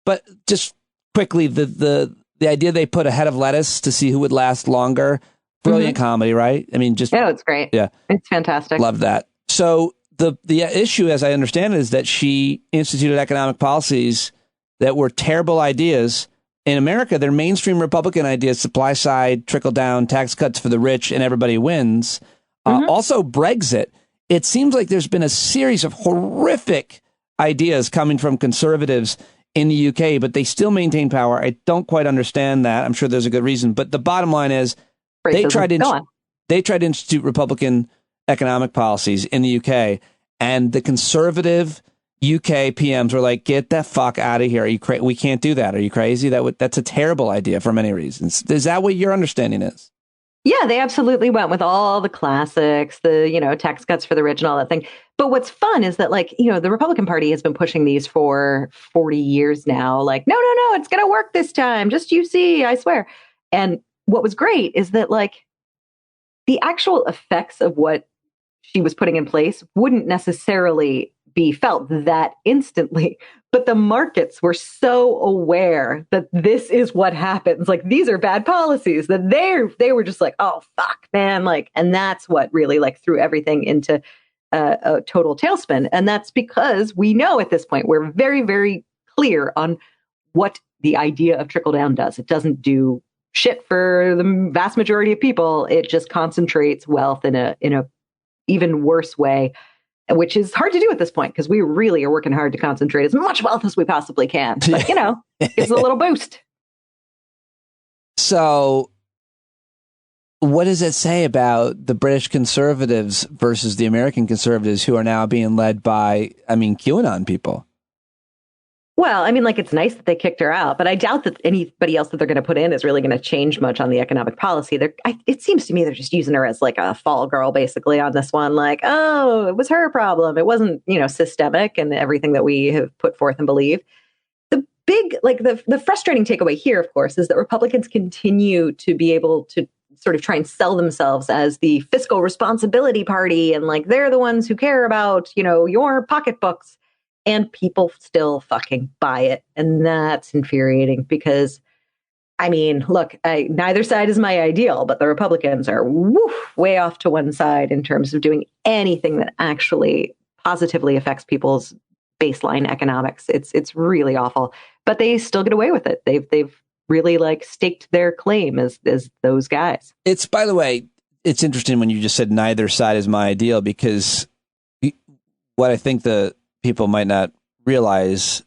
But just quickly, the idea they put a head of lettuce to see who would last longer. Brilliant comedy, right? I mean, it's great. Yeah. It's fantastic. Love that. So the issue, as I understand it, is that she instituted economic policies that were terrible ideas. In America, they're mainstream Republican ideas, supply side, trickle down, tax cuts for the rich, and everybody wins. Also, Brexit. It seems like there's been a series of horrific ideas coming from conservatives in the UK, but they still maintain power. I don't quite understand that. I'm sure there's a good reason. But the bottom line is they tried to institute Republican economic policies in the UK, and the conservative UK PMs were like, get the fuck out of here. Are you we can't do that. Are you crazy? That's a terrible idea for many reasons. Is that what your understanding is? Yeah, they absolutely went with all the classics, the, tax cuts for the rich and all that thing. But what's fun is that, the Republican Party has been pushing these for 40 years now. Like, no, it's going to work this time. Just you see, I swear. And what was great is that, the actual effects of what she was putting in place wouldn't necessarily be felt that instantly, but the markets were so aware that this is what happens. Like, these are bad policies, that they were just like, oh, fuck, man. And that's what really threw everything into a total tailspin. And that's because we know at this point, we're very, very clear on what the idea of trickle down does. It doesn't do shit for the vast majority of people. It just concentrates wealth in a even worse way which is hard to do at this point because we really are working hard to concentrate as much wealth as we possibly can. But, it's a little boost. So what does it say about the British conservatives versus the American conservatives who are now being led by, QAnon people? Well, it's nice that they kicked her out, but I doubt that anybody else that they're going to put in is really going to change much on the economic policy. It seems to me they're just using her as like a fall girl, basically, on this one. Like, oh, it was her problem. It wasn't, systemic and everything that we have put forth and believe. The big, the frustrating takeaway here, of course, is that Republicans continue to be able to sort of try and sell themselves as the fiscal responsibility party. And like, they're the ones who care about, your pocketbooks. And people still fucking buy it. And that's infuriating because, look, neither side is my ideal, but the Republicans are way off to one side in terms of doing anything that actually positively affects people's baseline economics. It's really awful, but they still get away with it. They've really staked their claim as those guys. It's, by the way, it's interesting when you just said neither side is my ideal, because what I think the people might not realize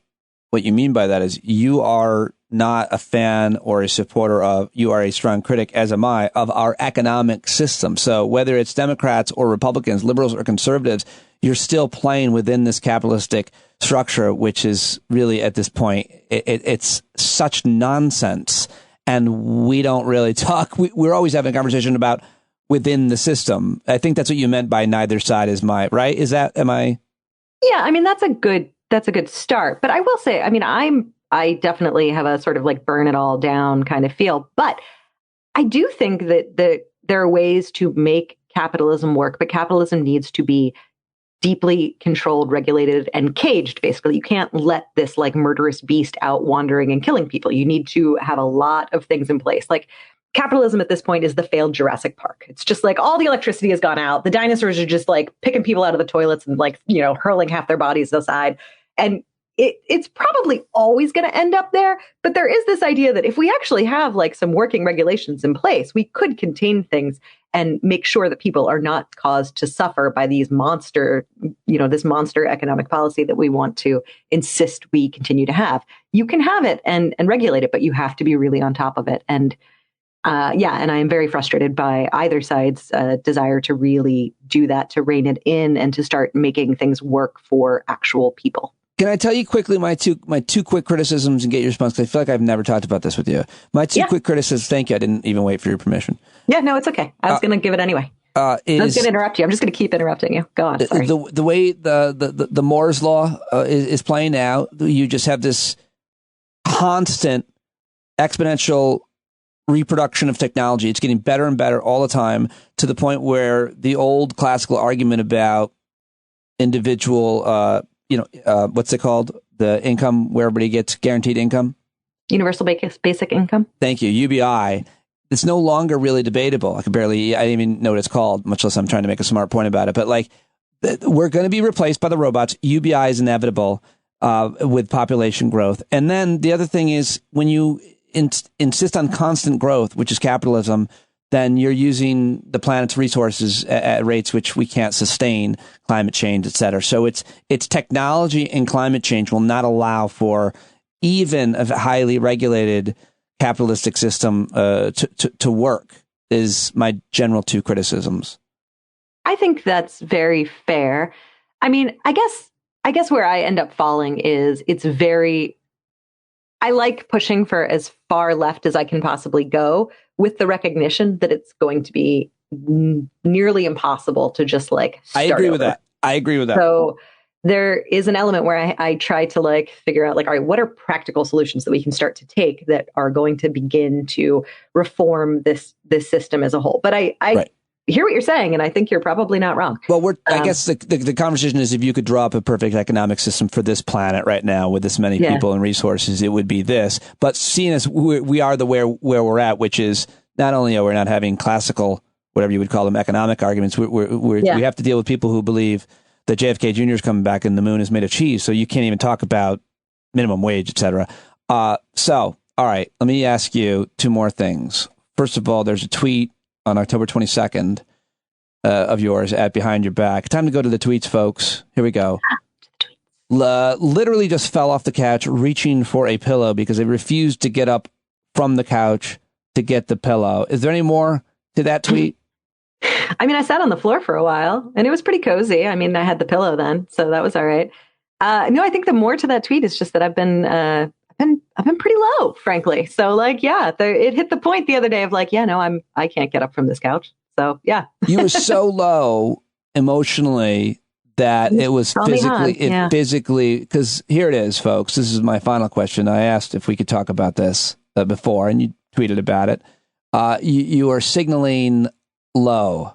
what you mean by that is you are not a fan or a supporter of, you are a strong critic, as am I, of our economic system. So whether it's Democrats or Republicans, liberals or conservatives, you're still playing within this capitalistic structure, which is really at this point, it's such nonsense. And we don't really talk. We're always having a conversation about within the system. I think that's what you meant by neither side is my, right? Am I? Yeah, that's a good start. But I will say, I definitely have a sort of burn it all down kind of feel. But I do think that there are ways to make capitalism work, but capitalism needs to be deeply controlled, regulated, and caged, basically. You can't let this murderous beast out wandering and killing people. You need to have a lot of things in place. Capitalism at this point is the failed Jurassic Park. It's just all the electricity has gone out. The dinosaurs are just picking people out of the toilets and hurling half their bodies aside. And it's probably always going to end up there. But there is this idea that if we actually have some working regulations in place, we could contain things and make sure that people are not caused to suffer by these this monster economic policy that we want to insist we continue to have. You can have it and regulate it, but you have to be really on top of it. And and I am very frustrated by either side's desire to really do that, to rein it in and to start making things work for actual people. Can I tell you quickly my two quick criticisms and get your response? I feel like I've never talked about this with you. My two quick criticisms. Thank you. I didn't even wait for your permission. Yeah, no, it's okay. I was going to give it anyway. I was going to interrupt you. I'm just going to keep interrupting you. Go on. Sorry. The way the Moore's law is playing out, you just have this constant exponential reproduction of technology. It's getting better and better all the time, to the point where the old classical argument about individual, what's it called? The income where everybody gets guaranteed income? Universal basic income. Thank you. UBI. It's no longer really debatable. I didn't even know what it's called, much less I'm trying to make a smart point about it. But we're going to be replaced by the robots. UBI is inevitable with population growth. And then the other thing is, when you insist on constant growth, which is capitalism, then you're using the planet's resources at rates which we can't sustain, climate change, et cetera. So it's technology and climate change will not allow for even a highly regulated capitalistic system to work, is my general two criticisms. I think that's very fair. I guess where I end up falling is I like pushing for as far left as I can possibly go, with the recognition that it's going to be nearly impossible to just start I agree with over. that. So there is an element where I try to figure out all right, what are practical solutions that we can start to take that are going to begin to reform this system as a whole. But I hear what you're saying, and I think you're probably not wrong. Well, I guess the conversation is, if you could draw up a perfect economic system for this planet right now with this many people and resources, it would be this. But seeing as we are where we're at, which is not only are we not having classical, whatever you would call them, economic arguments, we have to deal with people who believe that JFK Jr. is coming back and the moon is made of cheese. So you can't even talk about minimum wage, et cetera. So, all right, let me ask you two more things. First of all, there's a tweet on October 22nd of yours at Behind Your Back. Time to go to the tweets, folks. Here we go. Literally just fell off the couch reaching for a pillow because they refused to get up from the couch to get the pillow. Is there any more to that tweet? I mean, I sat on the floor for a while and it was pretty cozy. I mean, I had the pillow then, so that was all right. No, I think the more to that tweet is just that I've been pretty low, frankly. So like, yeah, it hit the point the other day of like, yeah, no, I can't get up from this couch. So yeah. You were so low emotionally that it was physically, because here it is, folks. This is my final question. I asked if we could talk about this before, and you tweeted about it. You are signaling low.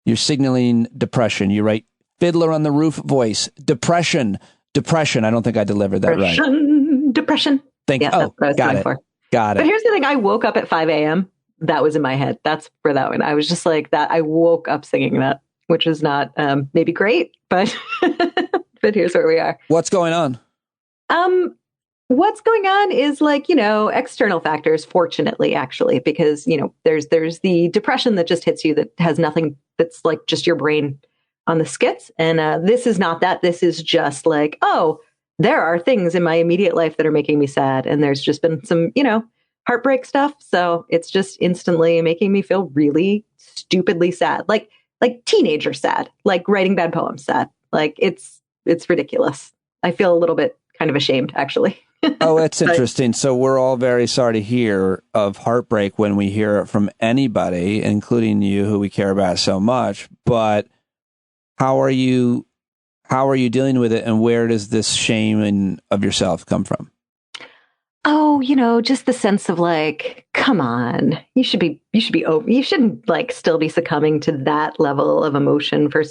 You're signaling depression. You write Fiddler on the Roof voice. Depression. I don't think I delivered that right. Depression. That's what I was going for. Got it. But here's the thing. I woke up at 5 a.m. That was in my head. That's for that one. I was just like that. I woke up singing that, which is not maybe great, but but here's where we are. What's going on? What's going on is like, external factors, fortunately, actually, because, there's the depression that just hits you that has nothing, that's like just your brain on the skits. And this is not that. This is just like, oh, there are things in my immediate life that are making me sad. And there's just been some, heartbreak stuff. So it's just instantly making me feel really stupidly sad, like teenager sad, like writing bad poems sad. Like it's ridiculous. I feel a little bit kind of ashamed, actually. Oh, it's interesting. So we're all very sorry to hear of heartbreak when we hear it from anybody, including you, who we care about so much. But how are you dealing with it, and where does this shame of yourself come from? Oh, just the sense of like, come on, you should be over. You shouldn't like still be succumbing to that level of emotion for,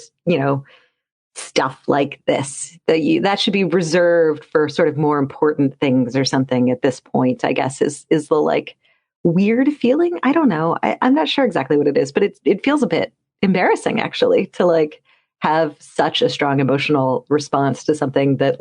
stuff like this. That should be reserved for sort of more important things or something at this point, I guess, is the like weird feeling. I don't know. I'm not sure exactly what it is, but it feels a bit embarrassing, actually, to like have such a strong emotional response to something that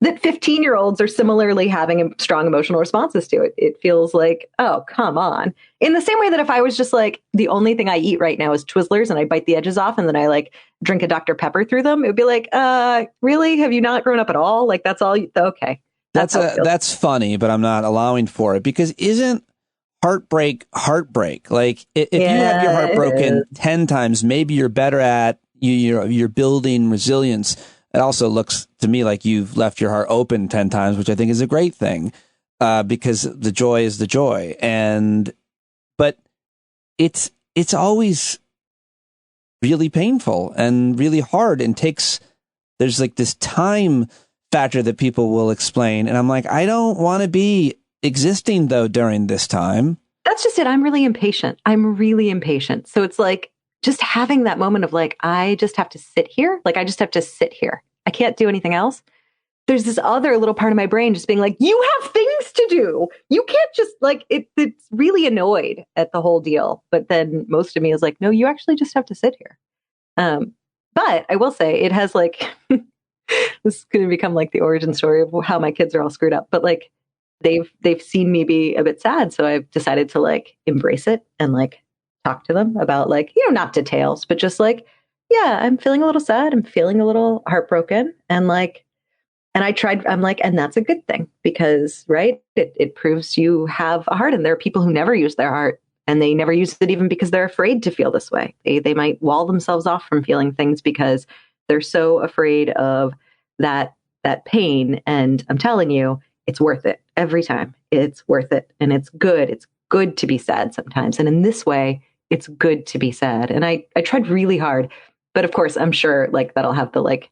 15-year-olds are similarly having strong emotional responses to. It feels like, oh, come on. In the same way that if I was just like, the only thing I eat right now is Twizzlers and I bite the edges off and then I like drink a Dr. Pepper through them, it would be like, really? Have you not grown up at all? Like that's all? Okay. That's funny, but I'm not allowing for it, because isn't heartbreak? Like if you have your heart broken 10 times, maybe you're better at you're building resilience. It also looks to me like you've left your heart open 10 times, which I think is a great thing, because the joy is the joy. But it's always really painful and really hard, and there's like this time factor that people will explain. And I'm like, I don't want to be existing though during this time. That's just it. I'm really impatient. So it's like, just having that moment of like, I just have to sit here. Like, I just have to sit here. I can't do anything else. There's this other little part of my brain just being like, you have things to do. You can't just like, it's really annoyed at the whole deal. But then most of me is like, no, you actually just have to sit here. But I will say it has like, this is going to become like the origin story of how my kids are all screwed up. But like, they've seen me be a bit sad. So I've decided to like embrace it and like, talk to them about like, not details, but just like, yeah, I'm feeling a little sad. I'm feeling a little heartbroken. And like, and I'm like, and that's a good thing because, right. It proves you have a heart, and there are people who never use their heart, and they never use it even because they're afraid to feel this way. They might wall themselves off from feeling things because they're so afraid of that pain. And I'm telling you, it's worth it every time. It's worth it. And it's good. It's good to be sad sometimes. And in this way, it's good to be sad. And I tried really hard, but of course, I'm sure like that'll have the like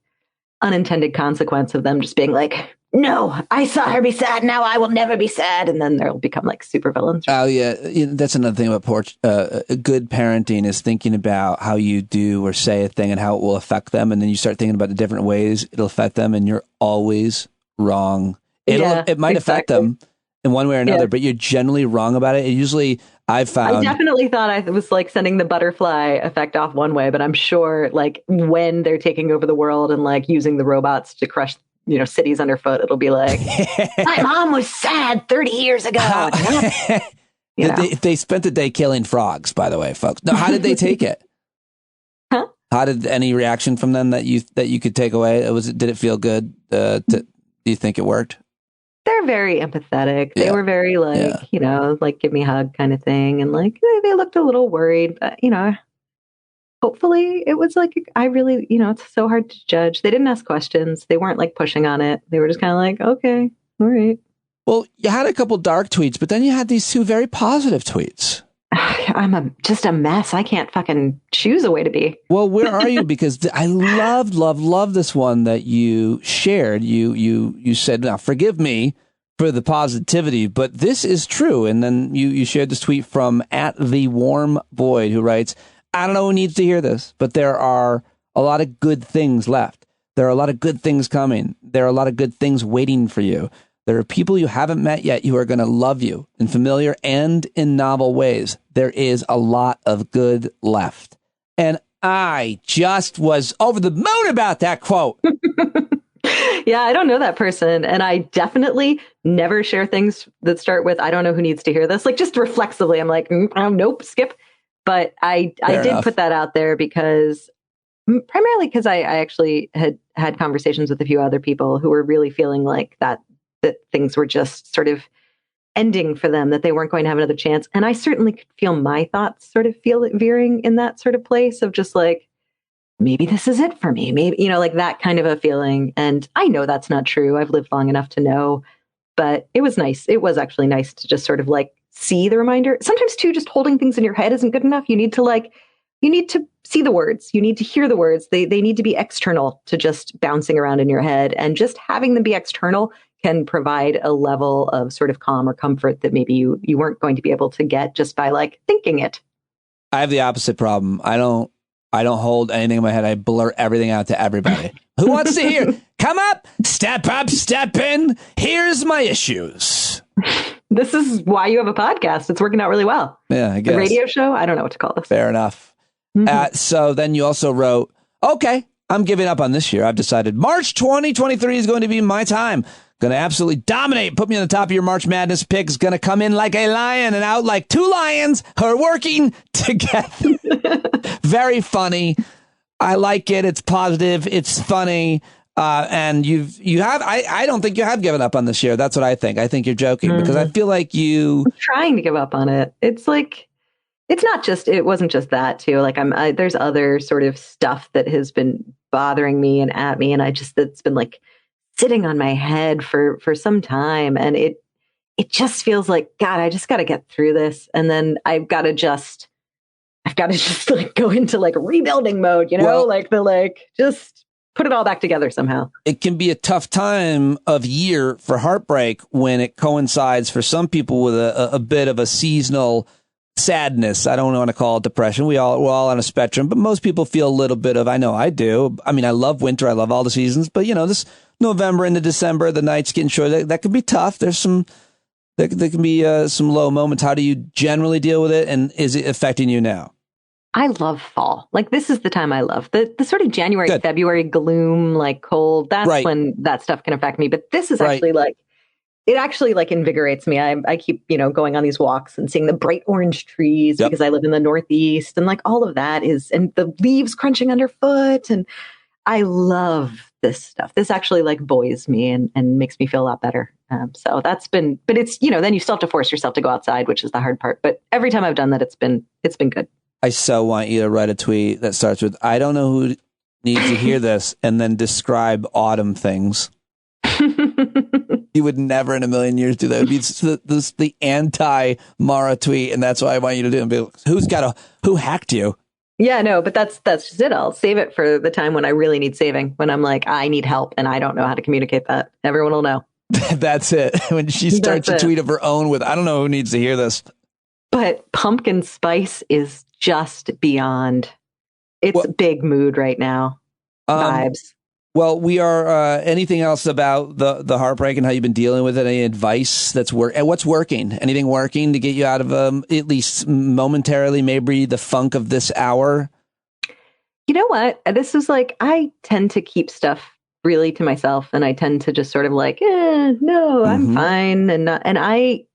unintended consequence of them just being like, no, I saw her be sad. Now I will never be sad. And then they'll become like super villains. Oh yeah. That's another thing about good parenting is thinking about how you do or say a thing and how it will affect them. And then you start thinking about the different ways it'll affect them, and you're always wrong. It might affect them in one way or another, but you're generally wrong about it. I definitely thought I was like sending the butterfly effect off one way, but I'm sure like when they're taking over the world and like using the robots to crush, cities underfoot, it'll be like, my mom was sad 30 years ago. They spent the day killing frogs, by the way, folks. Now, how did they take it? Huh? How did any reaction from them that you could take away? Did it feel good? Do you think it worked? They're very empathetic. They were very like, give me a hug kind of thing. And like, they looked a little worried, but hopefully it was like, I really, it's so hard to judge. They didn't ask questions. They weren't like pushing on it. They were just kind of like, okay, all right. Well, you had a couple dark tweets, but then you had these two very positive tweets. I'm just a mess. I can't fucking choose a way to be. Well, where are you? Because I love this one that you shared. You said, now forgive me for the positivity, but this is true. And then you shared this tweet from @TheWarmVoid, who writes, I don't know who needs to hear this, but there are a lot of good things left. There are a lot of good things coming. There are a lot of good things waiting for you. There are people you haven't met yet who are going to love you in familiar and in novel ways. There is a lot of good left. And I just was over the moon about that quote. Yeah, I don't know that person. And I definitely never share things that start with, I don't know who needs to hear this. Like just reflexively, I'm like, nope, skip. But I did put that out there because primarily because I actually had conversations with a few other people who were really feeling like that things were just sort of ending for them, that they weren't going to have another chance. And I certainly could feel my thoughts sort of veering in that sort of place of just like, maybe this is it for me. Maybe, like that kind of a feeling. And I know that's not true. I've lived long enough to know, but it was nice. It was actually nice to just sort of like see the reminder. Sometimes too, just holding things in your head isn't good enough. You need to see the words. You need to hear the words. They need to be external to just bouncing around in your head, and just having them be external can provide a level of sort of calm or comfort that maybe you weren't going to be able to get just by like thinking it. I have the opposite problem. I don't hold anything in my head. I blurt everything out to everybody. Who wants to hear? Come up, step in. Here's my issues. This is why you have a podcast. It's working out really well. Yeah, I guess. A radio show? I don't know what to call this. Fair enough. Mm-hmm. So then you also wrote, okay, I'm giving up on this year. I've decided March 2023 is going to be my time. Going to absolutely dominate. Put me on the top of your March Madness picks. Going to come in like a lion and out like two lions who are working together. Very funny. I like it. It's positive. It's funny. And I don't think you have given up on this year. That's what I think. I think you're joking because I feel like I'm trying to give up on it. It's like, it wasn't just that too. Like there's other sort of stuff that has been bothering me and at me. And it's been like sitting on my head for some time. And it just feels like, God, I just got to get through this. And then I've got to just like go into like rebuilding mode, just put it all back together somehow. It can be a tough time of year for heartbreak when it coincides for some people with a bit of a seasonal sadness. I don't want to call it depression. We're all on a spectrum, but most people feel a little bit of, I know I do. I mean, I love winter. I love all the seasons, but this November into December, the nights getting shorter. That can be tough. There can be some low moments. How do you generally deal with it? And is it affecting you now? I love fall. Like this is the time I love the sort of January, February gloom, like cold. That's when that stuff can affect me. But this is actually like, it actually like invigorates me. I keep, going on these walks and seeing the bright orange trees because I live in the Northeast, and like all of that and the leaves crunching underfoot. And I love this stuff. This actually like buoys me and makes me feel a lot better. So that's been, but it's, then you still have to force yourself to go outside, which is the hard part. But every time I've done that, it's been good. I so want you to write a tweet that starts with, I don't know who needs to hear this, and then describe autumn things. You would never in a million years do that. It would be the anti-Maura tweet, and that's why I want you to do it. Who hacked you? Yeah, no, but that's just it. I'll save it for the time when I really need saving, when I'm like, I need help, and I don't know how to communicate that. Everyone will know. That's it. When she starts a tweet of her own with, I don't know who needs to hear this. But pumpkin spice is just beyond. It's big mood right now. Vibes. Well, we are. Anything else about the heartbreak and how you've been dealing with it? Any advice that's what's working? Anything working to get you out of at least momentarily, maybe the funk of this hour? You know what? This is like, I tend to keep stuff really to myself, and I tend to just sort of like, no, I'm fine, and I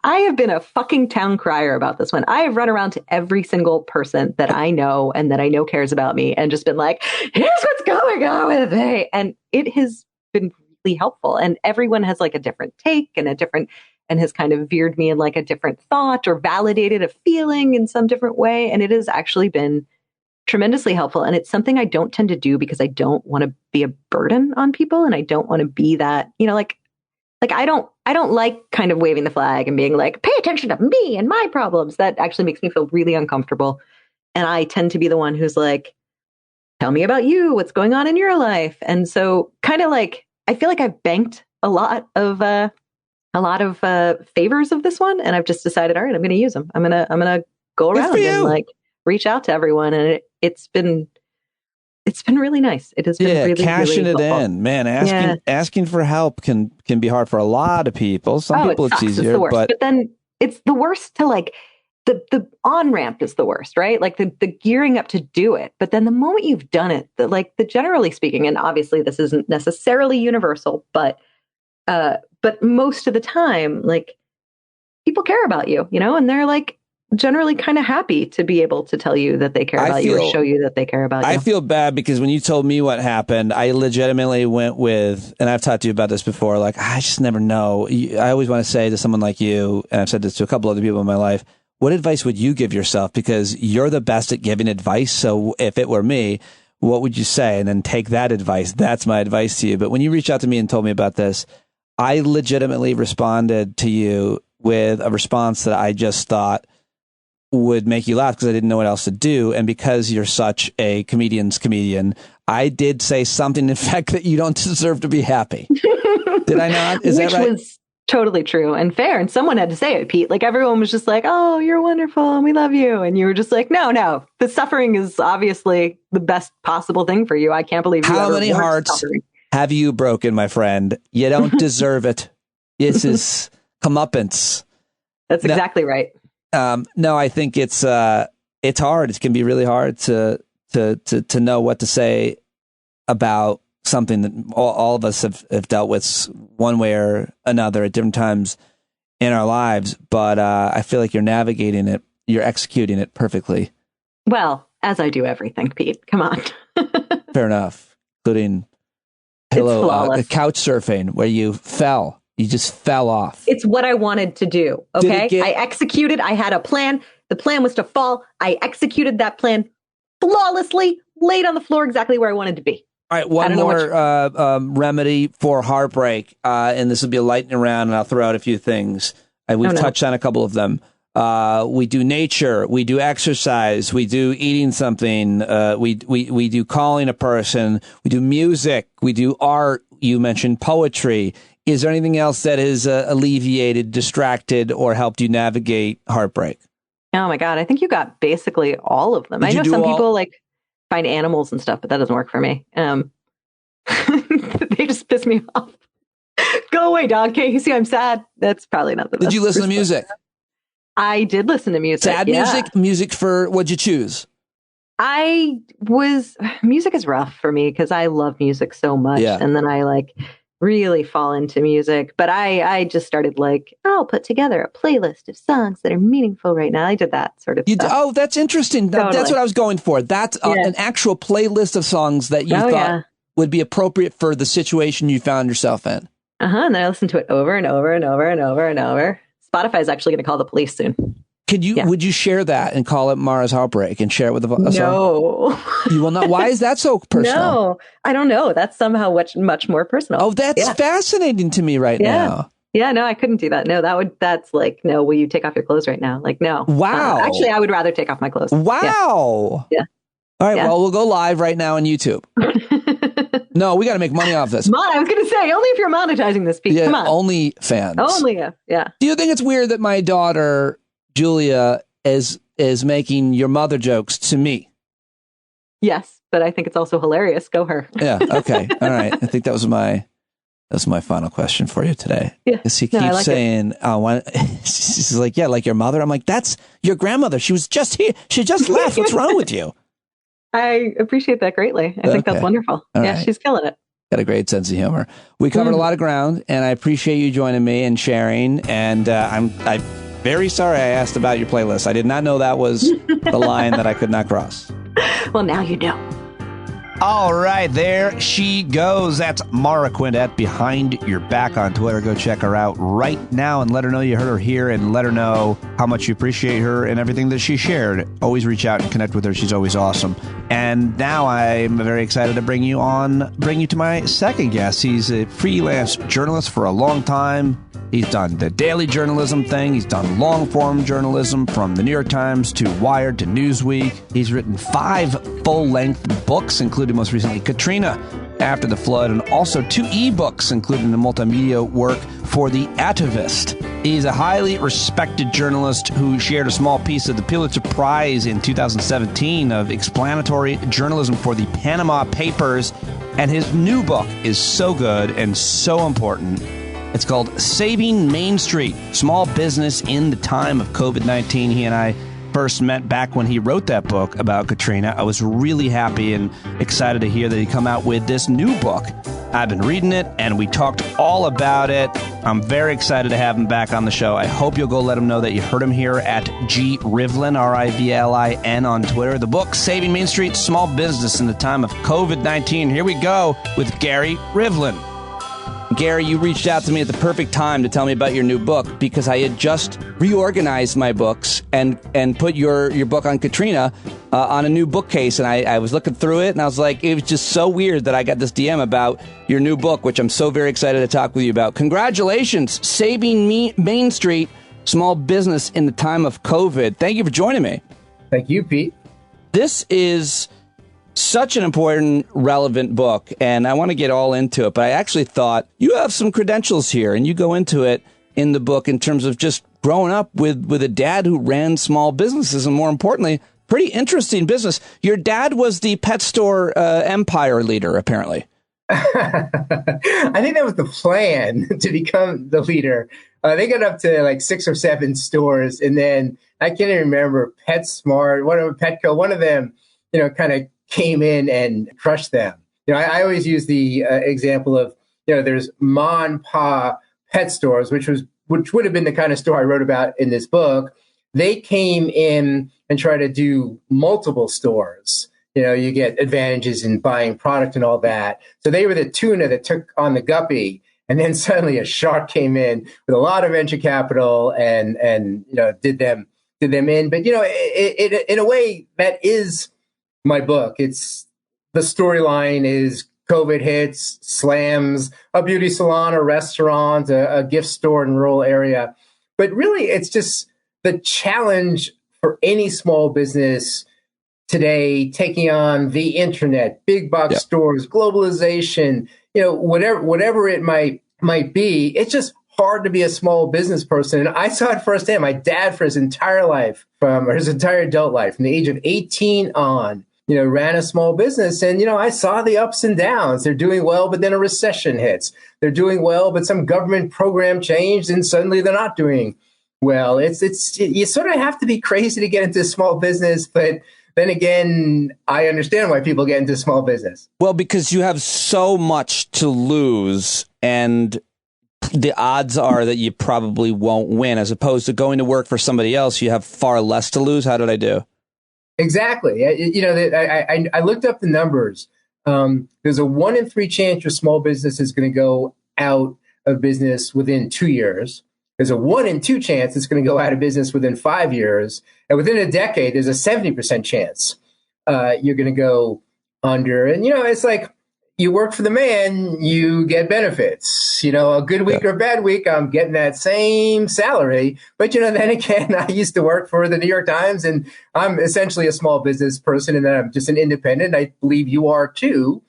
I have been a fucking town crier about this one. I have run around to every single person that I know and that I know cares about me and just been like, here's what's going on with me. And it has been really helpful. And everyone has like a different take and has kind of veered me in like a different thought or validated a feeling in some different way. And it has actually been tremendously helpful. And it's something I don't tend to do because I don't want to be a burden on people. And I don't want to be that, like I don't like kind of waving the flag and being like, pay attention to me and my problems. That actually makes me feel really uncomfortable. And I tend to be the one who's like, tell me about you, what's going on in your life. And so kind of like, I feel like I've banked a lot of favors of this one. And I've just decided, all right, I'm going to use them. I'm going to go around and like reach out to everyone. And it's been really nice. It has been really, cashing really it helpful. in, man. Asking for help can be hard for a lot of people. Some people it's easier, but then it's the worst to like the on ramp is the worst, right? Like the gearing up to do it. But then the moment you've done it, the generally speaking, and obviously this isn't necessarily universal, but most of the time, like people care about you, and they're like generally kind of happy to be able to tell you that they care about you or show you that they care about you. I feel bad because when you told me what happened, I legitimately went with, and I've talked to you about this before, like, I just never know. I always want to say to someone like you, and I've said this to a couple other people in my life, what advice would you give yourself? Because you're the best at giving advice. So if it were me, what would you say? And then take that advice. That's my advice to you. But when you reached out to me and told me about this, I legitimately responded to you with a response that I just thought would make you laugh because I didn't know what else to do. And because you're such a comedian's comedian, I did say something, in fact, that you don't deserve to be happy. Did I not? Is that right? Which was totally true and fair. And someone had to say it, Pete. Like everyone was just like, oh, you're wonderful and we love you. And you were just like, no, the suffering is obviously the best possible thing for you. I can't believe you How many hearts suffering. Have you broken, my friend? You don't deserve it. This is comeuppance. That's exactly right. No, I think it's hard. It can be really hard to know what to say about something that all of us have dealt with one way or another at different times in our lives. But I feel like you're navigating it. You're executing it perfectly. Well, as I do everything, Pete. Come on. Fair enough. Including couch surfing where you fell. You just fell off. It's what I wanted to do. Okay. I executed. I had a plan. The plan was to fall. I executed that plan flawlessly, laid on the floor exactly where I wanted to be. All right. One more remedy for heartbreak. And this will be a lightning round, and I'll throw out a few things. We've touched on a couple of them. We do nature. We do exercise. We do eating something. We do calling a person. We do music. We do art. You mentioned poetry. Is there anything else that has alleviated, distracted, or helped you navigate heartbreak? Oh, my God. I think you got basically all of them. I know some people like find animals and stuff, but that doesn't work for me. They just piss me off. Go away, dog. Can't you see I'm sad? That's probably not the best. Did you listen to music? I did listen to music. Sad music? Music for, what'd you choose? Music is rough for me because I love music so much. Yeah. And then I really fall into music. But I just started I'll put together a playlist of songs that are meaningful right now. I did that sort of stuff. Oh, that's interesting. Totally. That's what I was going for. That's an actual playlist of songs that you thought would be appropriate for the situation you found yourself in. And then I listened to it over and over and over and over and over. Spotify is actually going to call the police soon. Would you share that and call it Mara's Heartbreak and share it with the No. You will not. Why is that so personal? No, I don't know. That's somehow much more personal. Oh, that's fascinating to me right now. Yeah, no, I couldn't do that. No, that's no, will you take off your clothes right now? No. Wow. Actually, I would rather take off my clothes. Wow. Yeah. All right, well, we'll go live right now on YouTube. No, we got to make money off this. I was going to say, only if you're monetizing this piece. Come on. Only fans. Only, yeah. Do you think it's weird that my daughter, Julia, is making your mother jokes to me? Yes, but I think it's also hilarious. Go her. Yeah, okay. All right. I think that was my final question for you today. Yeah. Because he keeps saying, she's like, yeah, like your mother. I'm like, that's your grandmother. She was just here. She just left. What's wrong with you? I appreciate that greatly. I think that's wonderful. All right. She's killing it. Got a great sense of humor. We covered a lot of ground, and I appreciate you joining me and sharing. And I'm very sorry I asked about your playlist. I did not know that was the line that I could not cross. Well, now you know. All right, there she goes. That's Maura Quint at Behind Your Back on Twitter. Go check her out right now and let her know you heard her here, and let her know how much you appreciate her and everything that she shared. Always reach out and connect with her. She's always awesome. And now I'm very excited to bring you to my second guest. He's a freelance journalist for a long time. He's done the daily journalism thing. He's done long-form journalism from the New York Times to Wired to Newsweek. He's written 5 full-length books, including most recently Katrina, After the Flood, and also 2 ebooks, including the multimedia work for The Atavist. He's a highly respected journalist who shared a small piece of the Pulitzer Prize in 2017 of explanatory journalism for the Panama Papers, and his new book is so good and so important. It's called Saving Main Street, Small Business in the Time of COVID-19. He and I first met back when he wrote that book about Katrina. I was really happy and excited to hear that he'd come out with this new book. I've been reading it, and we talked all about it. I'm very excited to have him back on the show. I hope you'll go let him know that you heard him here at G Rivlin, Rivlin on Twitter. The book, Saving Main Street, Small Business in the Time of COVID-19. Here we go with Gary Rivlin. Gary, you reached out to me at the perfect time to tell me about your new book, because I had just reorganized my books and put your book on Katrina on a new bookcase. And I was looking through it, and I was like, it was just so weird that I got this DM about your new book, which I'm so very excited to talk with you about. Congratulations, Saving Main Street, Small Business in the Time of COVID. Thank you for joining me. Thank you, Pete. This is such an important, relevant book, and I want to get all into it, but I actually thought you have some credentials here, and you go into it in the book in terms of just growing up with a dad who ran small businesses, and more importantly, pretty interesting business. Your dad was the pet store empire leader, apparently. I think that was the plan to become the leader. They got up to like 6 or 7 stores, and then I can't even remember, PetSmart, Petco, one of them, kind of came in and crushed them. I always use the example of, there's Ma and Pa pet stores, which would have been the kind of store I wrote about in this book. They came in and tried to do multiple stores. You get advantages in buying product and all that. So they were the tuna that took on the guppy, and then suddenly a shark came in with a lot of venture capital and did them in. But in a way, that is my book. It's the storyline is COVID hits, slams a beauty salon, a restaurant, a gift store in a rural area. But really, it's just the challenge for any small business today, taking on the internet, big box stores, globalization, whatever it might be. It's just hard to be a small business person. And I saw it firsthand. My dad, for his entire adult life, from the age of 18 on, ran a small business. And, I saw the ups and downs. They're doing well, but then a recession hits. They're doing well, but some government program changed, and suddenly they're not doing well. You sort of have to be crazy to get into small business, but then again, I understand why people get into small business. Well, because you have so much to lose, and the odds are that you probably won't win, as opposed to going to work for somebody else. You have far less to lose. How did I do? Exactly. I looked up the numbers. There's a 1 in 3 chance your small business is going to go out of business within 2 years. There's a 1 in 2 chance it's going to go out of business within 5 years. And within a decade, there's a 70% chance you're going to go under. And, it's like you work for the man, you get benefits. A good week or a bad week, I'm getting that same salary. But, then again, I used to work for the New York Times, and I'm essentially a small business person, and I'm just an independent. I believe you are too.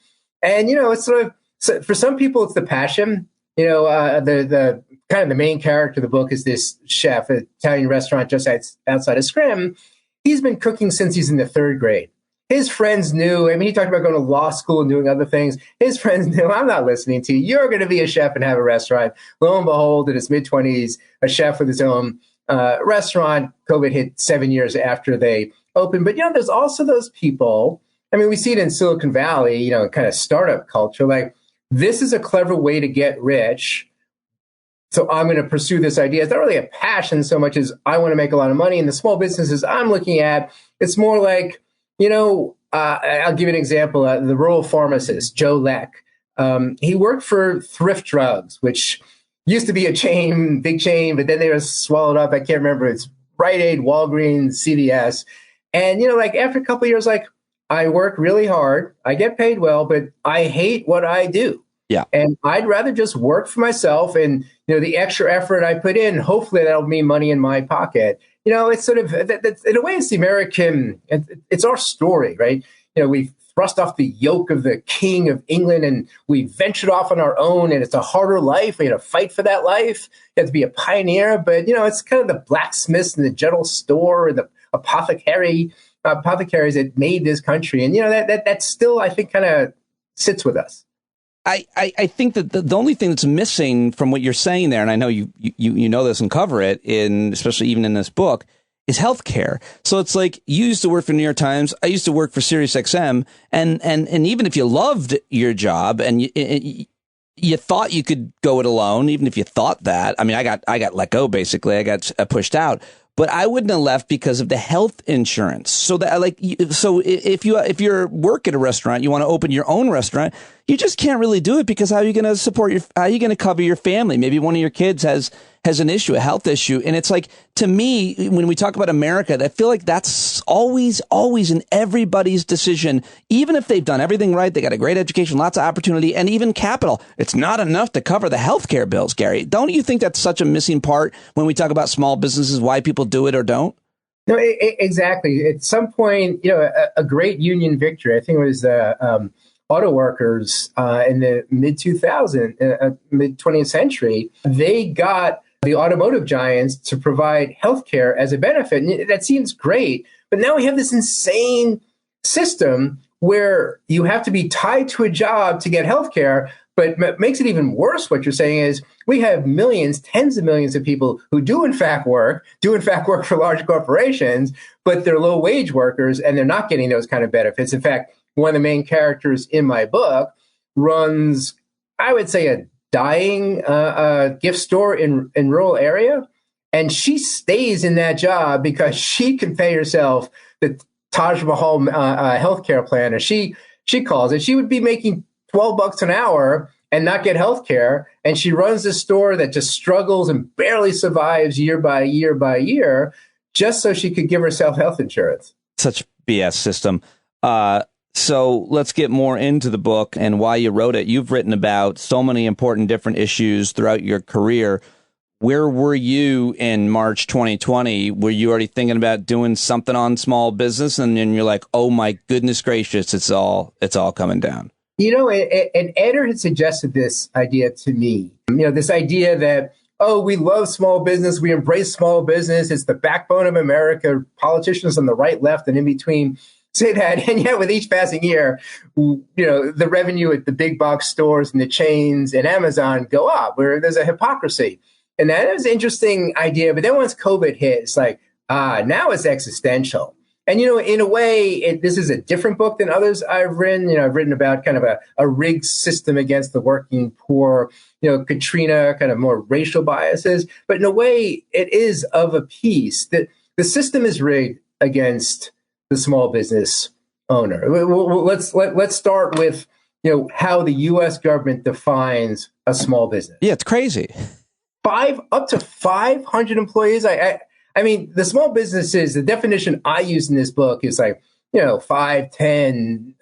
And, it's sort of, for some people, it's the passion. The kind of the main character of the book is this chef at an Italian restaurant just outside of Scrim. He's been cooking since he's in the 3rd grade. His friends knew. He talked about going to law school and doing other things. His friends knew, I'm not listening to you. You're going to be a chef and have a restaurant. Lo and behold, in his mid-20s, a chef with his own restaurant. COVID hit 7 years after they opened. But, there's also those people. We see it in Silicon Valley, kind of startup culture. Like this is a clever way to get rich. So I'm going to pursue this idea. It's not really a passion so much as I want to make a lot of money. And the small businesses I'm looking at, it's more like, I'll give you an example. The rural pharmacist, Joe Leck, he worked for Thrift Drugs, which used to be a chain, big chain, but then they were swallowed up. I can't remember. It's Rite Aid, Walgreens, CVS. And, after a couple of years, I work really hard. I get paid well, but I hate what I do. Yeah. And I'd rather just work for myself, and, the extra effort I put in, hopefully that'll mean money in my pocket. It's sort of, in a way, it's the American, it's our story, right? We thrust off the yoke of the King of England and we ventured off on our own, and it's a harder life. We had to fight for that life. You have to be a pioneer, but, it's kind of the blacksmiths and the general store and the apothecaries that made this country. And, that still, I think, kind of sits with us. I think that the only thing that's missing from what you're saying there, and I know you know this and cover it, especially even in this book, is healthcare. So it's like, you used to work for New York Times. I used to work for Sirius XM. And even if you loved your job and you thought you could go it alone, even if you thought that, I mean, I got let go, basically. I got pushed out. But I wouldn't have left because of the health insurance. So if you're work at a restaurant, you want to open your own restaurant, you just can't really do it, because how are you going to how are you going to cover your family? Maybe one of your kids has an issue, a health issue. And it's like, to me, when we talk about America, I feel like that's always in everybody's decision. Even if they've done everything right, they got a great education, lots of opportunity, and even capital, it's not enough to cover the healthcare bills, Gary. Don't you think that's such a missing part when we talk about small businesses, why people do it or don't? No, exactly. At some point, a great union victory, I think it was auto workers in the mid 20th century, they got the automotive giants to provide healthcare as a benefit. And that seems great. But now we have this insane system where you have to be tied to a job to get healthcare. But what makes it even worse, what you're saying is, we have millions, tens of millions of people who do in fact work for large corporations, but they're low wage workers and they're not getting those kind of benefits. In fact, one of the main characters in my book runs, I would say, a dying gift store in rural area. And she stays in that job because she can pay herself the Taj Mahal healthcare plan, as she calls it. She would be making $12 an hour and not get healthcare. And she runs this store that just struggles and barely survives year by year by year, just so she could give herself health insurance. Such BS system. So let's get more into the book and why you wrote it. You've written about so many important different issues throughout your career. Where were you in March 2020? Were you already thinking about doing something on small business? And then you're like, oh, my goodness gracious, it's all coming down. An editor had suggested this idea to me, this idea that, we love small business. We embrace small business. It's the backbone of America. Politicians on the right, left, and in between say that. And yet with each passing year, the revenue at the big box stores and the chains and Amazon go up, where there's a hypocrisy. And that was an interesting idea. But then once COVID hit, it's like, now it's existential. And, in a way, this is a different book than others I've written. I've written about kind of a rigged system against the working poor, Katrina, kind of more racial biases. But in a way, it is of a piece that the system is rigged against the small business owner. Let's start with, how the U.S. government defines a small business. Yeah, it's crazy. Up to 500 employees. I mean, the small businesses, the definition I use in this book is like, 5, 10,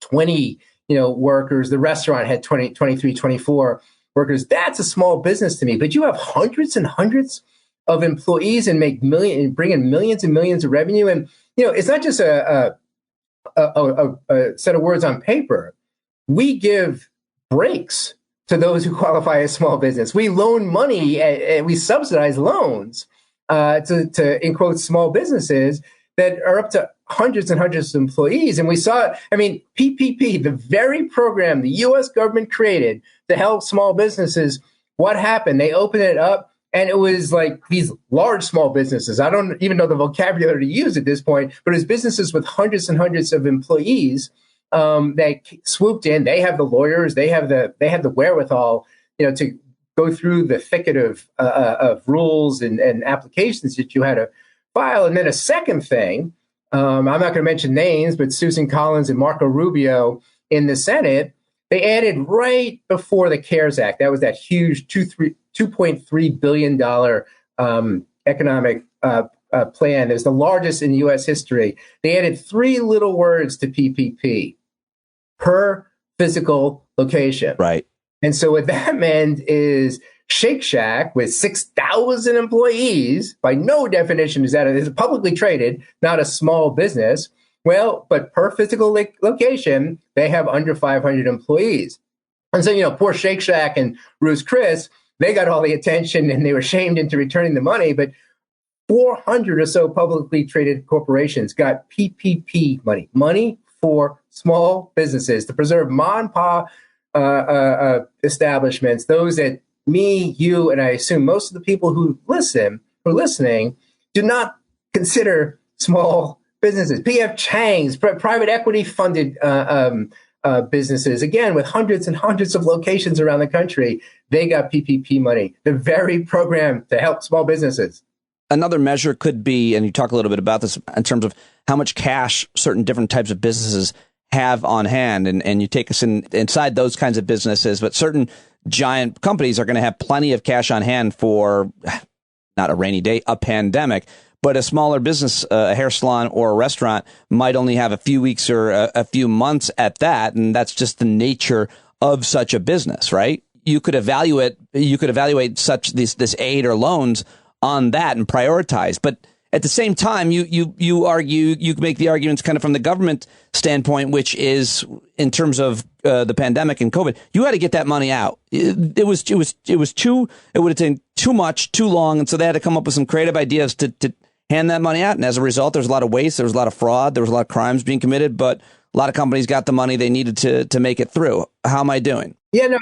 20, workers. The restaurant had 20, 23, 24 workers. That's a small business to me. But you have hundreds and hundreds of employees and bring in millions and millions of revenue. And, it's not just a set of words on paper. We give breaks to those who qualify as small business. We loan money and we subsidize loans to in quotes, small businesses that are up to hundreds and hundreds of employees. And we saw, PPP, the very program the U.S. government created to help small businesses, what happened? They opened it up, and it was like these large small businesses. I don't even know the vocabulary to use at this point, but it was businesses with hundreds and hundreds of employees that swooped in. They have the lawyers. They have the wherewithal, to go through the thicket of rules and applications that you had to file. And then a second thing, I'm not going to mention names, but Susan Collins and Marco Rubio in the Senate, they added right before the CARES Act. That was that huge $2.3 billion economic plan. It was the largest in U.S. history. They added 3 little words to PPP: per physical location. Right. And so what that meant is Shake Shack with 6,000 employees, by no definition is that it is publicly traded, not a small business. Well, but per physical location, they have under 500 employees. And so, poor Shake Shack and Ruth's Chris, they got all the attention and they were shamed into returning the money. But 400 or so publicly traded corporations got PPP money for small businesses to preserve mom and pop establishments, those that me, you, and I assume most of the people who are listening, do not consider small businesses. P.F. Chang's, private equity funded businesses, again, with hundreds and hundreds of locations around the country, they got PPP money, the very program to help small businesses. Another measure could be, and you talk a little bit about this in terms of how much cash certain different types of businesses have on hand, and you take us inside those kinds of businesses, but certain giant companies are going to have plenty of cash on hand for not a rainy day, a pandemic, but a smaller business, a hair salon or a restaurant might only have a few weeks or a few months at that, and that's just the nature of such a business, right? You could evaluate such this aid or loans on that and prioritize, but at the same time, you argue, you make the arguments kind of from the government standpoint, which is in terms of the pandemic and COVID, you had to get that money out. It would have taken too much, too long, and so they had to come up with some creative ideas to hand that money out. And as a result, there was a lot of waste, there was a lot of fraud, there was a lot of crimes being committed, but a lot of companies got the money they needed to make it through. How am I doing? Yeah, no,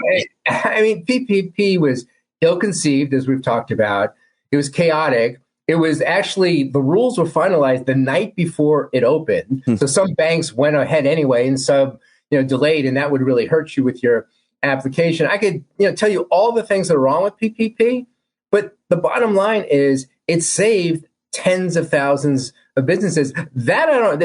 I mean, PPP was ill-conceived, as we've talked about. It was chaotic. It was actually, the rules were finalized the night before it opened. So some banks went ahead anyway and some, delayed, and that would really hurt you with your application. I could, tell you all the things that are wrong with PPP, but the bottom line is it saved tens of thousands of businesses. That I don't,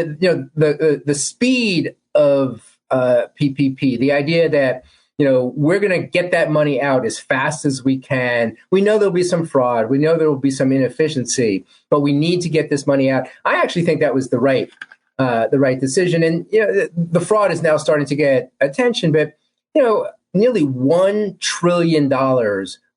the speed of PPP, the idea that, we're going to get that money out as fast as we can. We know there'll be some fraud. We know there will be some inefficiency, but we need to get this money out. I actually think that was the right decision. And, the fraud is now starting to get attention, but, nearly $1 trillion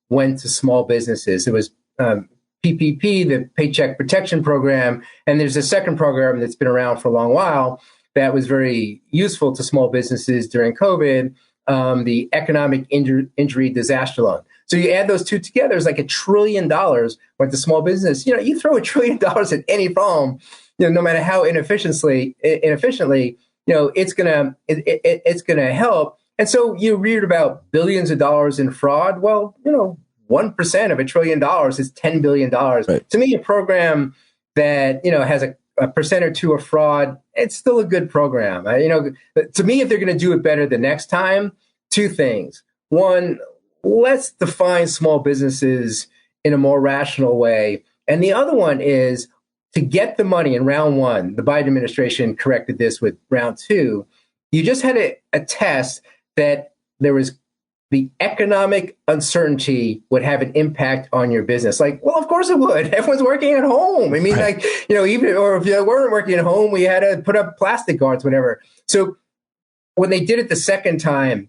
went to small businesses. It was PPP, the Paycheck Protection Program. And there's a second program that's been around for a long while that was very useful to small businesses during COVID. The economic injury disaster loan. So you add those two together, it's like $1 trillion went to small business. You throw $1 trillion at any problem, no matter how inefficiently, it's gonna help. And so you read about billions of dollars in fraud. Well, 1% of $1 trillion is $10 billion. Right. To me, a program that has a percent or two of fraud, it's still a good program. To me, if they're going to do it better the next time, 2 things. One, let's define small businesses in a more rational way. And the other one is to get the money in round 1. The Biden administration corrected this with round 2. You just had to attest that there was the economic uncertainty would have an impact on your business. Like, well, of course it would. Everyone's working at home. I mean, right. Or if you weren't working at home, we had to put up plastic guards, whatever. So when they did it the second time,